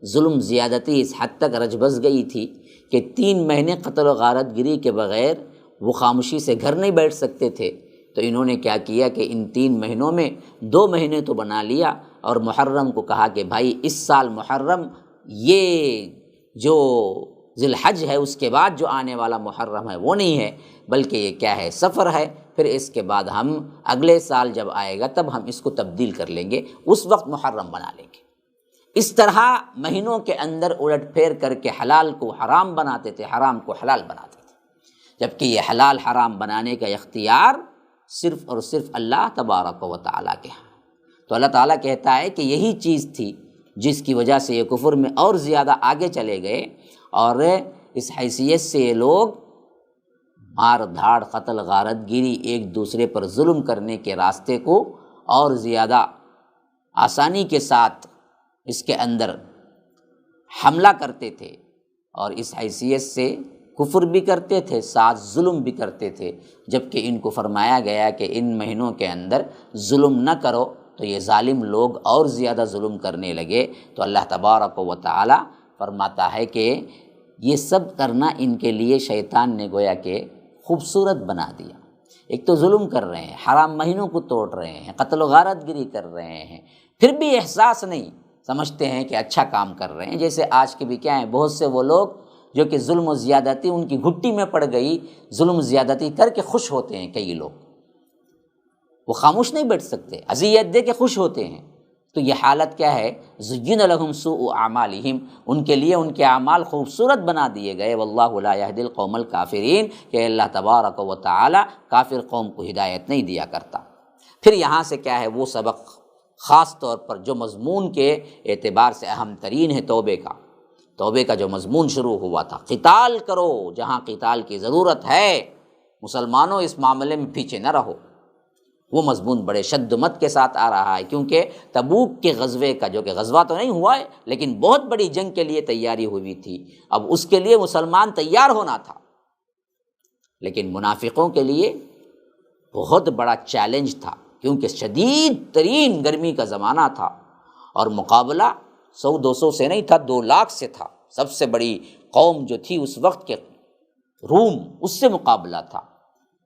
Speaker 2: ظلم، زیادتی اس حد تک رچ بس گئی تھی کہ 3 مہینے قتل و غارت گری کے بغیر وہ خاموشی سے گھر نہیں بیٹھ سکتے تھے۔ تو انہوں نے کیا کیا کہ ان 3 مہینوں میں 2 مہینے تو بنا لیا، اور محرم کو کہا کہ بھائی اس سال محرم، یہ جو ذی الحج ہے اس کے بعد جو آنے والا محرم ہے وہ نہیں ہے، بلکہ یہ کیا ہے، سفر ہے، پھر اس کے بعد ہم اگلے سال جب آئے گا تب ہم اس کو تبدیل کر لیں گے، اس وقت محرم بنا لیں گے۔ اس طرح مہینوں کے اندر الٹ پھیر کر کے حلال کو حرام بناتے تھے، حرام کو حلال بناتے تھے، جبکہ یہ حلال حرام بنانے کا اختیار صرف اور صرف اللہ تبارک و تعالیٰ کے ہیں۔ تو اللہ تعالیٰ کہتا ہے کہ یہی چیز تھی جس کی وجہ سے یہ کفر میں اور زیادہ آگے چلے گئے، اور اس حیثیت سے یہ لوگ مار دھاڑ، قتل، غارت گیری، ایک دوسرے پر ظلم کرنے کے راستے کو اور زیادہ آسانی کے ساتھ اس کے اندر حملہ کرتے تھے، اور اس حیثیت سے کفر بھی کرتے تھے، ساتھ ظلم بھی کرتے تھے، جبکہ ان کو فرمایا گیا کہ ان مہینوں کے اندر ظلم نہ کرو، تو یہ ظالم لوگ اور زیادہ ظلم کرنے لگے۔ تو اللہ تبارک و تعالی فرماتا ہے کہ یہ سب کرنا ان کے لیے شیطان نے گویا کہ خوبصورت بنا دیا۔ ایک تو ظلم کر رہے ہیں، حرام مہینوں کو توڑ رہے ہیں، قتل و غارت گری کر رہے ہیں، پھر بھی احساس نہیں، سمجھتے ہیں کہ اچھا کام کر رہے ہیں۔ جیسے آج کے بھی کیا ہیں، بہت سے وہ لوگ جو کہ ظلم و زیادتی ان کی گھٹی میں پڑ گئی، ظلم و زیادتی کر کے خوش ہوتے ہیں۔ کئی لوگ وہ خاموش نہیں بیٹھ سکتے، اذیت دے کے خوش ہوتے ہیں۔ تو یہ حالت کیا ہے، زین لہم سوء اعمالہم، ان کے لیے ان کے اعمال خوبصورت بنا دیے گئے۔ واللہ لا یہدی القوم الکافرین، کہ اللہ تبارک و تعالی کافر قوم کو ہدایت نہیں دیا کرتا۔ پھر یہاں سے کیا ہے، وہ سبق خاص طور پر جو مضمون کے اعتبار سے اہم ترین ہے، توبے کا جو مضمون شروع ہوا تھا، قتال کرو جہاں قتال کی ضرورت ہے، مسلمانوں اس معاملے میں پیچھے نہ رہو، وہ مضمون بڑے شد و مت کے ساتھ آ رہا ہے، کیونکہ تبوک کے غزوے کا، جو کہ غزوہ تو نہیں ہوا ہے لیکن بہت بڑی جنگ کے لیے تیاری ہوئی تھی، اب اس کے لیے مسلمان تیار ہونا تھا، لیکن منافقوں کے لیے بہت بڑا چیلنج تھا، کیونکہ شدید ترین گرمی کا زمانہ تھا، اور مقابلہ 100-200 سے نہیں تھا، 2 لاکھ سے تھا۔ سب سے بڑی قوم جو تھی اس وقت کے روم، اس سے مقابلہ تھا۔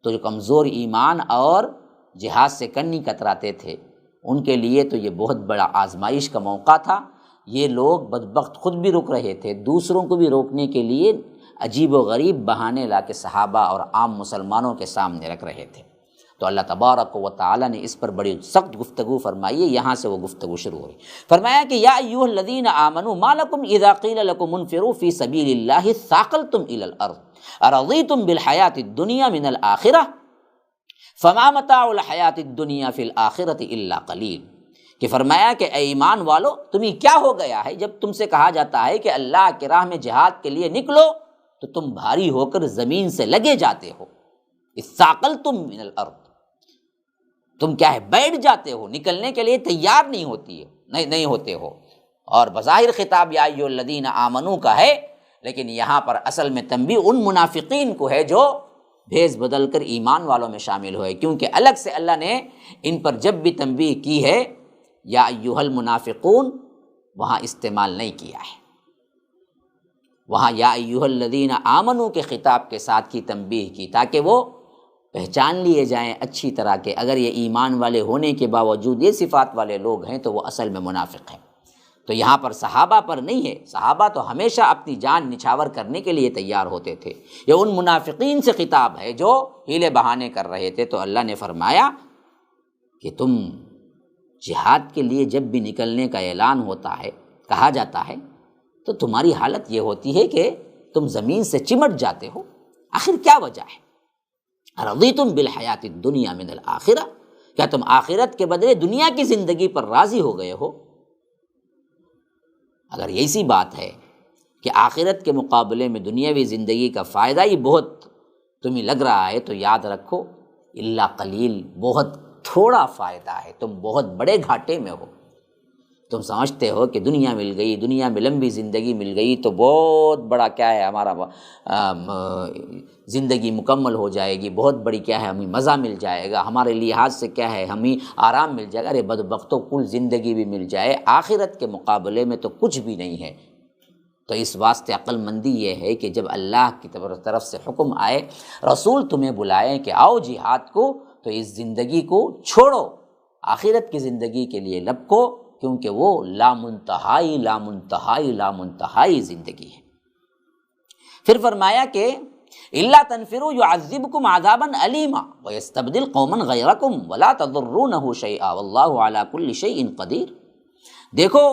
Speaker 2: تو جو کمزور ایمان اور جہاد سے کنی کتراتے تھے، ان کے لیے تو یہ بہت بڑا آزمائش کا موقع تھا۔ یہ لوگ بدبخت خود بھی رک رہے تھے، دوسروں کو بھی روکنے کے لیے عجیب و غریب بہانے لا کے صحابہ اور عام مسلمانوں کے سامنے رکھ رہے تھے۔ تو اللہ تبارک و تعالی نے اس پر بڑی سخت گفتگو فرمائی ہے۔ یہاں سے وہ گفتگو شروع ہوئی، فرمایا کہ یا ایھا الذین آمنوا ما لکم اذا قیل لکم انفروا فی سبیل اللہ ثاقلتم الی الارض ارضیتم بالحیاۃ الدنیا من الآخرہ فما متاع الحیاۃ الدنیا فی الآخرۃ الا قلیل، کہ فرمایا کہ اے ایمان والو، تمہیں کیا ہو گیا ہے جب تم سے کہا جاتا ہے کہ اللہ کی راہ میں جہاد کے لیے نکلو تو تم بھاری ہو کر زمین سے لگے جاتے ہو، ثاقلتم من الارض، تم کیا ہے بیٹھ جاتے ہو، نکلنے کے لیے تیار نہیں ہوتے ہو۔ اور بظاہر خطاب یا ایھا الذین آمنو کا ہے، لیکن یہاں پر اصل میں تنبیہ ان منافقین کو ہے جو بھیس بدل کر ایمان والوں میں شامل ہوئے، کیونکہ الگ سے اللہ نے ان پر جب بھی تنبیہ کی ہے یا ایھا المنافقون وہاں استعمال نہیں کیا ہے، وہاں یا ایھا الذین آمنو کے خطاب کے ساتھ ہی تنبیہ کی، تاکہ وہ پہچان لیے جائیں اچھی طرح کہ اگر یہ ایمان والے ہونے کے باوجود یہ صفات والے لوگ ہیں تو وہ اصل میں منافق ہیں۔ تو یہاں پر صحابہ پر نہیں ہے، صحابہ تو ہمیشہ اپنی جان نچھاور کرنے کے لیے تیار ہوتے تھے۔ یہ ان منافقین سے خطاب ہے جو ہیلے بہانے کر رہے تھے۔ تو اللہ نے فرمایا کہ تم جہاد کے لیے جب بھی نکلنے کا اعلان ہوتا ہے، کہا جاتا ہے، تو تمہاری حالت یہ ہوتی ہے کہ تم زمین سے چمٹ جاتے ہو۔ آخر کیا وجہ ہے؟ رضیتم بالحیات الدنیا من الآخرہ، کیا تم آخرت کے بدلے دنیا کی زندگی پر راضی ہو گئے ہو؟ اگر ایسی بات ہے کہ آخرت کے مقابلے میں دنیاوی زندگی کا فائدہ ہی بہت تمہیں لگ رہا ہے، تو یاد رکھو اللہ قلیل، بہت تھوڑا فائدہ ہے، تم بہت بڑے گھاٹے میں ہو۔ تم سمجھتے ہو کہ دنیا مل گئی، دنیا میں لمبی زندگی مل گئی تو بہت بڑا کیا ہے، ہمارا زندگی مکمل ہو جائے گی، بہت بڑی کیا ہے، ہمیں مزہ مل جائے گا، ہمارے لحاظ سے کیا ہے، ہمیں آرام مل جائے گا۔ ارے بدبختوں، کل زندگی بھی مل جائے، آخرت کے مقابلے میں تو کچھ بھی نہیں ہے۔ تو اس واسطے عقل مندی یہ ہے کہ جب اللہ کی طرف سے حکم آئے، رسول تمہیں بلائیں کہ آؤ جہاد کو، تو اس زندگی کو چھوڑو، آخرت کی زندگی کے لیے لپکو، کیونکہ وہ لامنتہائی لامنتہائی لامنتہائی زندگی ہے۔ پھر فرمایا کہ الا تنفروا يعذبكم عذابا الیما ويستبدل قوما غیرکم ولا تضرونه شیئا واللہ علی کل شیء قدیر۔ دیکھو،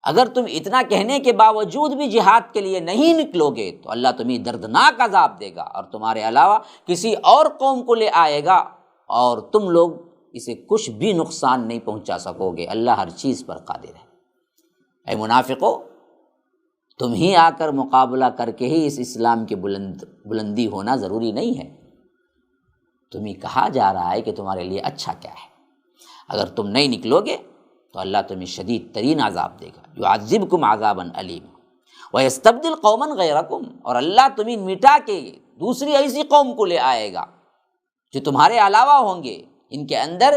Speaker 2: اگر تم اتنا کہنے کے باوجود بھی جہاد کے لیے نہیں نکلو گے تو اللہ تمہیں دردناک عذاب دے گا اور تمہارے علاوہ کسی اور قوم کو لے آئے گا، اور تم لوگ اسے کچھ بھی نقصان نہیں پہنچا سکو گے۔ اللہ ہر چیز پر قادر ہے۔ اے منافقو، تم ہی آ کر مقابلہ کر کے ہی اس اسلام کی بلندی ہونا ضروری نہیں ہے۔ تمہیں کہا جا رہا ہے کہ تمہارے لیے اچھا کیا ہے۔ اگر تم نہیں نکلو گے تو اللہ تمہیں شدید ترین عذاب دے گا، یعذبکم عذابا الیما ویستبدل قوما غیرکم، اور اللہ تمہیں مٹا کے دوسری ایسی قوم کو لے آئے گا جو تمہارے علاوہ ہوں گے، ان کے اندر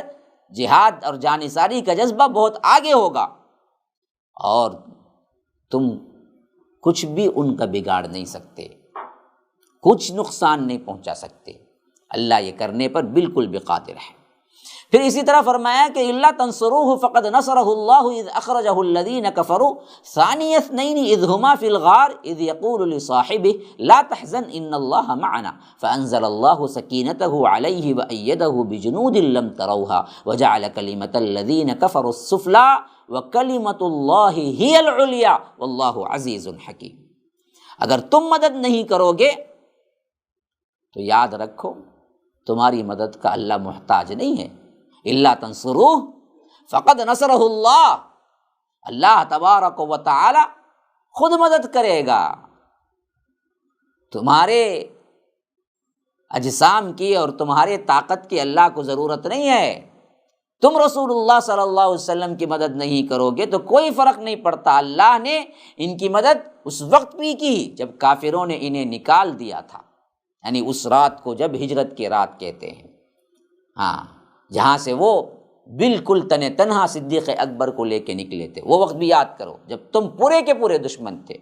Speaker 2: جہاد اور جانثاری کا جذبہ بہت آگے ہوگا، اور تم کچھ بھی ان کا بگاڑ نہیں سکتے، کچھ نقصان نہیں پہنچا سکتے۔ اللہ یہ کرنے پر بالکل بھی قادر ہے۔ پھر اسی طرح فرمایا کہ الا تنصروه فقد نصره الله اذ اخرجه الذين كفروا ثاني اثنين اذ هما في الغار اذ يقول لصاحبه لا تحزن ان الله معنا فانزل الله سكينته عليه وايده بجنود لم تروها وجعل كلمة الذين كفروا السفلى وكلمة الله هي العليا والله عزيز حكيم۔ اگر تم مدد نہیں کرو گے تو یاد رکھو تمہاری مدد کا اللہ محتاج نہیں ہے۔ الا تنصروه فقد نصره اللہ، اللہ تبارک و تعالی خود مدد کرے گا۔ تمہارے اجسام کی اور تمہارے طاقت کی اللہ کو ضرورت نہیں ہے۔ تم رسول اللہ صلی اللہ علیہ وسلم کی مدد نہیں کرو گے تو کوئی فرق نہیں پڑتا۔ اللہ نے ان کی مدد اس وقت بھی کی جب کافروں نے انہیں نکال دیا تھا، یعنی اس رات کو جب ہجرت کی رات کہتے ہیں، ہاں، جہاں سے وہ بالکل تنہا صدیق اکبر کو لے کے نکلے تھے۔ وہ وقت بھی یاد کرو جب تم پورے کے پورے دشمن تھے۔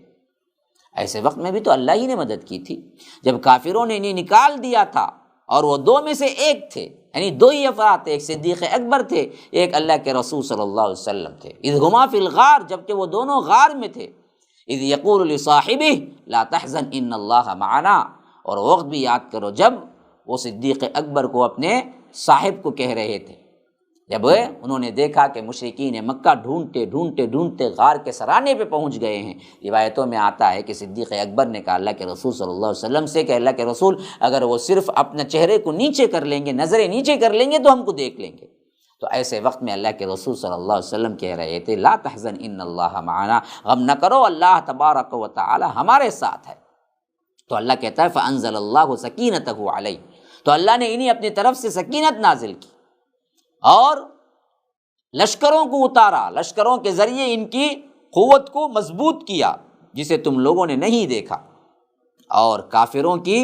Speaker 2: ایسے وقت میں بھی تو اللہ ہی نے مدد کی تھی جب کافروں نے انہیں نکال دیا تھا، اور وہ دو میں سے ایک تھے، یعنی دو ہی افراد تھے، ایک صدیق اکبر تھے، ایک اللہ کے رسول صلی اللہ علیہ وسلم تھے۔ اذ ہما فی الغار، جبکہ وہ دونوں غار میں تھے۔ اذ یقول لصاحبہ لا تحزن ان اللہ معنا، اور وقت بھی یاد کرو جب وہ صدیق اکبر کو اپنے صاحب کو کہہ رہے تھے، جب انہوں نے دیکھا کہ مشرکین مکہ ڈھونڈتے ڈھونڈتے ڈھونڈتے غار کے سرانے پہ پہنچ گئے ہیں۔ روایتوں میں آتا ہے کہ صدیق اکبر نے کہا اللہ کے رسول صلی اللہ علیہ وسلم سے کہ اللہ کے رسول، اگر وہ صرف اپنے چہرے کو نیچے کر لیں گے، نظریں نیچے کر لیں گے تو ہم کو دیکھ لیں گے۔ تو ایسے وقت میں اللہ کے رسول صلی اللہ علیہ وسلم کہہ رہے تھے لا تحزن ان اللہ معنا، غم نہ کرو، اللہ تبارک و تعالی ہمارے ساتھ ہے۔ تو اللہ کہتا ہے فانزل اللہ سکینتہ علیہ، تو اللہ نے انہیں اپنی طرف سے سکینت نازل کی اور لشکروں کو اتارا، لشکروں کے ذریعے ان کی قوت کو مضبوط کیا جسے تم لوگوں نے نہیں دیکھا، اور کافروں کی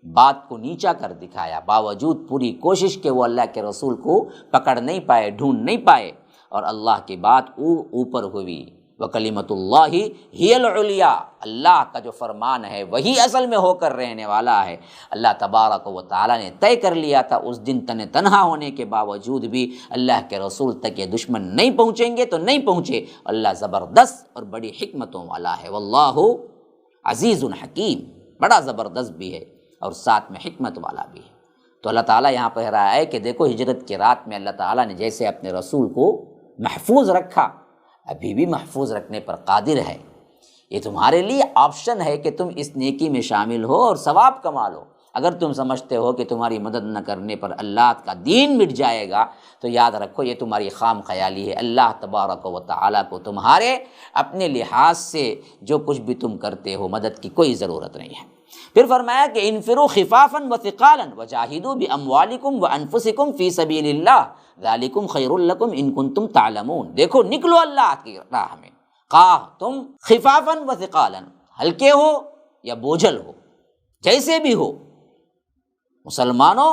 Speaker 2: بات کو نیچا کر دکھایا، باوجود پوری کوشش کہ وہ اللہ کے رسول کو پکڑ نہیں پائے، ڈھونڈ نہیں پائے، اور اللہ کی بات اوپر ہوئی۔ وَكَلِمَةُ اللَّهِ هِيَ الْعُلْيَا، اللہ کا جو فرمان ہے وہی اصل میں ہو کر رہنے والا ہے۔ اللہ تبارک و تعالیٰ نے طے کر لیا تھا اس دن تنہا ہونے کے باوجود بھی اللہ کے رسول تک یہ دشمن نہیں پہنچیں گے تو نہیں پہنچے۔ اللہ زبردست اور بڑی حکمتوں والا ہے، واللہ عزیز حکیم، بڑا زبردست بھی ہے اور ساتھ میں حکمت والا بھی ہے۔ تو اللہ تعالیٰ یہاں پہ رہا ہے کہ دیکھو ہجرت کی رات میں اللہ تعالیٰ نے جیسے اپنے رسول کو محفوظ رکھا، ابھی بھی محفوظ رکھنے پر قادر ہے۔ یہ تمہارے لیے آپشن ہے کہ تم اس نیکی میں شامل ہو اور ثواب کما لو۔ اگر تم سمجھتے ہو کہ تمہاری مدد نہ کرنے پر اللہ کا دین مٹ جائے گا تو یاد رکھو یہ تمہاری خام خیالی ہے۔ اللہ تبارک و تعالیٰ کو تمہارے اپنے لحاظ سے جو کچھ بھی تم کرتے ہو مدد کی کوئی ضرورت نہیں ہے۔ پھر فرمایا کہ انفروا خفافا وثقالا وجاہدوا باموالکم وانفسکم فی سبیل اللہ ذالکم خیر لکم ان کنتم تعلمون۔ دیکھو نکلو اللہ کی راہ میں، خواہ تم خفافا وثقالا، ہلکے ہو یا بوجھل ہو، جیسے بھی ہو، مسلمانوں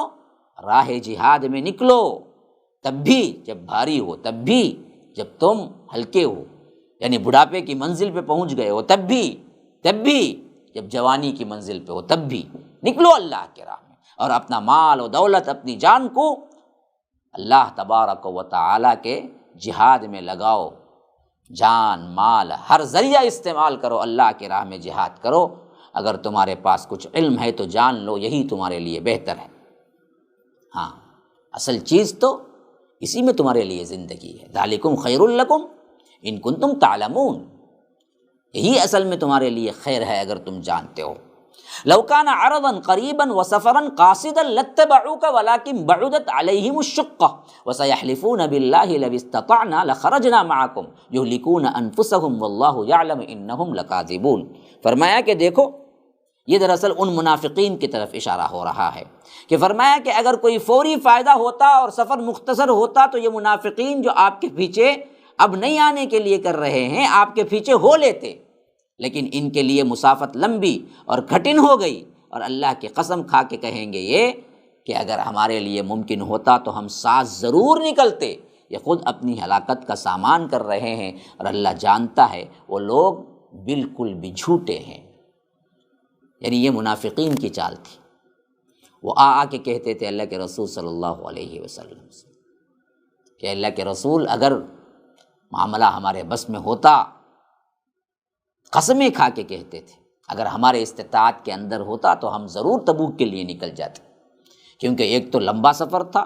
Speaker 2: راہ جہاد میں نکلو، تب بھی جب بھاری ہو، تب بھی جب تم ہلکے ہو، یعنی بڑھاپے کی منزل پہ پہنچ گئے ہو، تب بھی جب جوانی کی منزل پہ ہو، تب بھی نکلو اللہ کے راہ میں، اور اپنا مال و دولت، اپنی جان کو اللہ تبارک و تعالیٰ کے جہاد میں لگاؤ۔ جان مال ہر ذریعہ استعمال کرو، اللہ کے راہ میں جہاد کرو۔ اگر تمہارے پاس کچھ علم ہے تو جان لو، یہی تمہارے لیے بہتر ہے۔ ہاں، اصل چیز تو اسی میں تمہارے لیے زندگی ہے۔ ذالکم خیر لکم ان کنتم تعلمون، یہی اصل میں تمہارے لیے خیر ہے اگر تم جانتے ہو۔ لو کان عرضا قریبا وسفرا قاصدا لاتبعوک ولکن بعدت علیہم الشقہ وسیحلفون باللہ لو استطعنا لخرجنا معکم یہلکون انفسہم واللہ یعلم انہم لکاذبون۔ فرمایا کہ دیکھو، یہ دراصل ان منافقین کی طرف اشارہ ہو رہا ہے کہ فرمایا کہ اگر کوئی فوری فائدہ ہوتا اور سفر مختصر ہوتا تو یہ منافقین جو آپ کے پیچھے اب نہیں آنے کے لیے کر رہے ہیں آپ کے پیچھے ہو لیتے، لیکن ان کے لیے مسافت لمبی اور کٹھن ہو گئی، اور اللہ کی قسم کھا کے کہیں گے یہ کہ اگر ہمارے لیے ممکن ہوتا تو ہم ساتھ ضرور نکلتے۔ یہ خود اپنی ہلاکت کا سامان کر رہے ہیں، اور اللہ جانتا ہے وہ لوگ بالکل بھی جھوٹے ہیں۔ یعنی یہ منافقین کی چال تھی۔ وہ آ کے کہتے تھے اللہ کے رسول صلی اللہ علیہ وسلم سے کہ اللہ کے رسول اگر معاملہ ہمارے بس میں ہوتا، قسمیں کھا کے کہتے تھے اگر ہمارے استطاعت کے اندر ہوتا تو ہم ضرور تبوک کے لیے نکل جاتے، کیونکہ ایک تو لمبا سفر تھا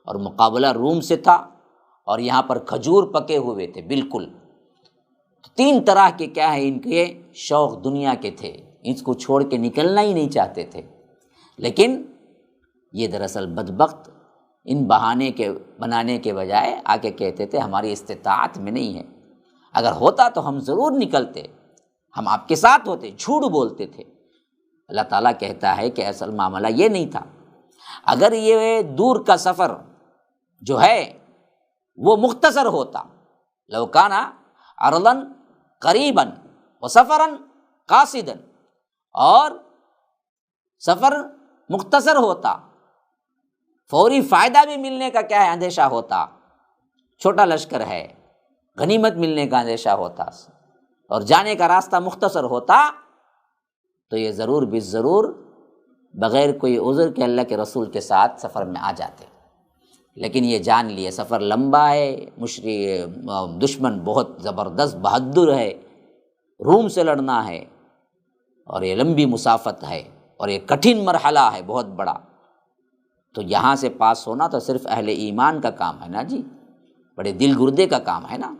Speaker 2: اور مقابلہ روم سے تھا، اور یہاں پر کھجور پکے ہوئے تھے بالکل۔ تین طرح کے کیا ہے ان کے شوق دنیا کے تھے، اس کو چھوڑ کے نکلنا ہی نہیں چاہتے تھے، لیکن یہ دراصل بدبخت ان بہانے کے بنانے کے بجائے آ کے کہتے تھے ہماری استطاعت میں نہیں ہے، اگر ہوتا تو ہم ضرور نکلتے، ہم آپ کے ساتھ ہوتے، جھوٹ بولتے تھے۔ اللہ تعالیٰ کہتا ہے کہ اصل معاملہ یہ نہیں تھا، اگر یہ دور کا سفر جو ہے وہ مختصر ہوتا، لو کان عرضا قریبا وسفرا قاصدا، اور سفر مختصر ہوتا، فوری فائدہ بھی ملنے کا کیا ہے اندیشہ ہوتا، چھوٹا لشکر ہے، غنیمت ملنے کا اندیشہ ہوتا، اور جانے کا راستہ مختصر ہوتا تو یہ ضرور بالضرور بغیر کوئی عذر کے اللہ کے رسول کے ساتھ سفر میں آ جاتے، لیکن یہ جان لیے سفر لمبا ہے، دشمن بہت زبردست بہادر ہے، روم سے لڑنا ہے، اور یہ لمبی مسافت ہے، اور یہ کٹھن مرحلہ ہے بہت بڑا، تو یہاں سے پاس ہونا تو صرف اہل ایمان کا کام ہے نا جی، بڑے دل گردے کا کام ہے نا۔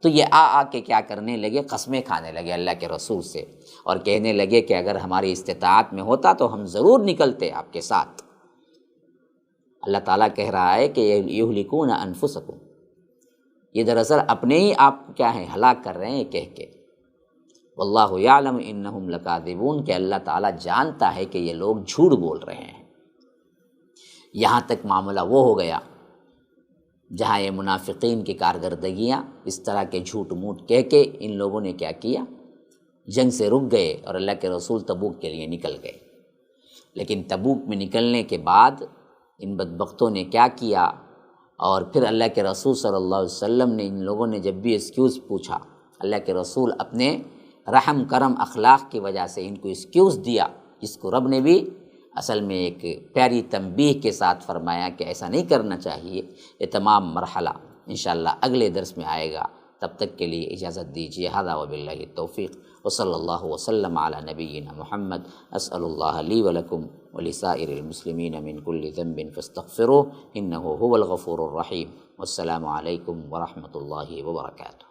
Speaker 2: تو یہ آ کے کیا کرنے لگے، قسمیں کھانے لگے اللہ کے رسول سے، اور کہنے لگے کہ اگر ہماری استطاعت میں ہوتا تو ہم ضرور نکلتے آپ کے ساتھ۔ اللہ تعالیٰ کہہ رہا ہے کہ یہلکون انفسکم، یہ دراصل اپنے ہی آپ کو کیا ہے ہلاک کر رہے ہیں کہہ کے۔ واللہ یعلم انہم لکاذبون، کہ اللہ تعالیٰ جانتا ہے کہ یہ لوگ جھوٹ بول رہے ہیں۔ یہاں تک معاملہ وہ ہو گیا جہاں یہ منافقین کی کارکردگیاں اس طرح کے جھوٹ موٹ کہہ کے ان لوگوں نے کیا کیا، جنگ سے رک گئے اور اللہ کے رسول تبوک کے لیے نکل گئے۔ لیکن تبوک میں نکلنے کے بعد ان بدبختوں نے کیا کیا، اور پھر اللہ کے رسول صلی اللہ علیہ وسلم نے ان لوگوں نے جب بھی ایکسکیوز پوچھا اللہ کے رسول اپنے رحم کرم اخلاق کی وجہ سے ان کو ایکسکیوز دیا، جس کو رب نے بھی اصل میں ایک پیاری تنبیہ کے ساتھ فرمایا کہ ایسا نہیں کرنا چاہیے۔ یہ تمام مرحلہ انشاءاللہ اگلے درس میں آئے گا، تب تک کے لیے اجازت دیجیے۔ ھذا وباللہ التوفیق وصلی اللہ وسلم علی نبینا محمد۔ اسأل اللہ لی ولکم ولسائر المسلمین من کل ذنب فاستغفروہ انہ هو الغفور الرحیم۔ والسلام علیکم ورحمۃ اللہ وبرکاتہ۔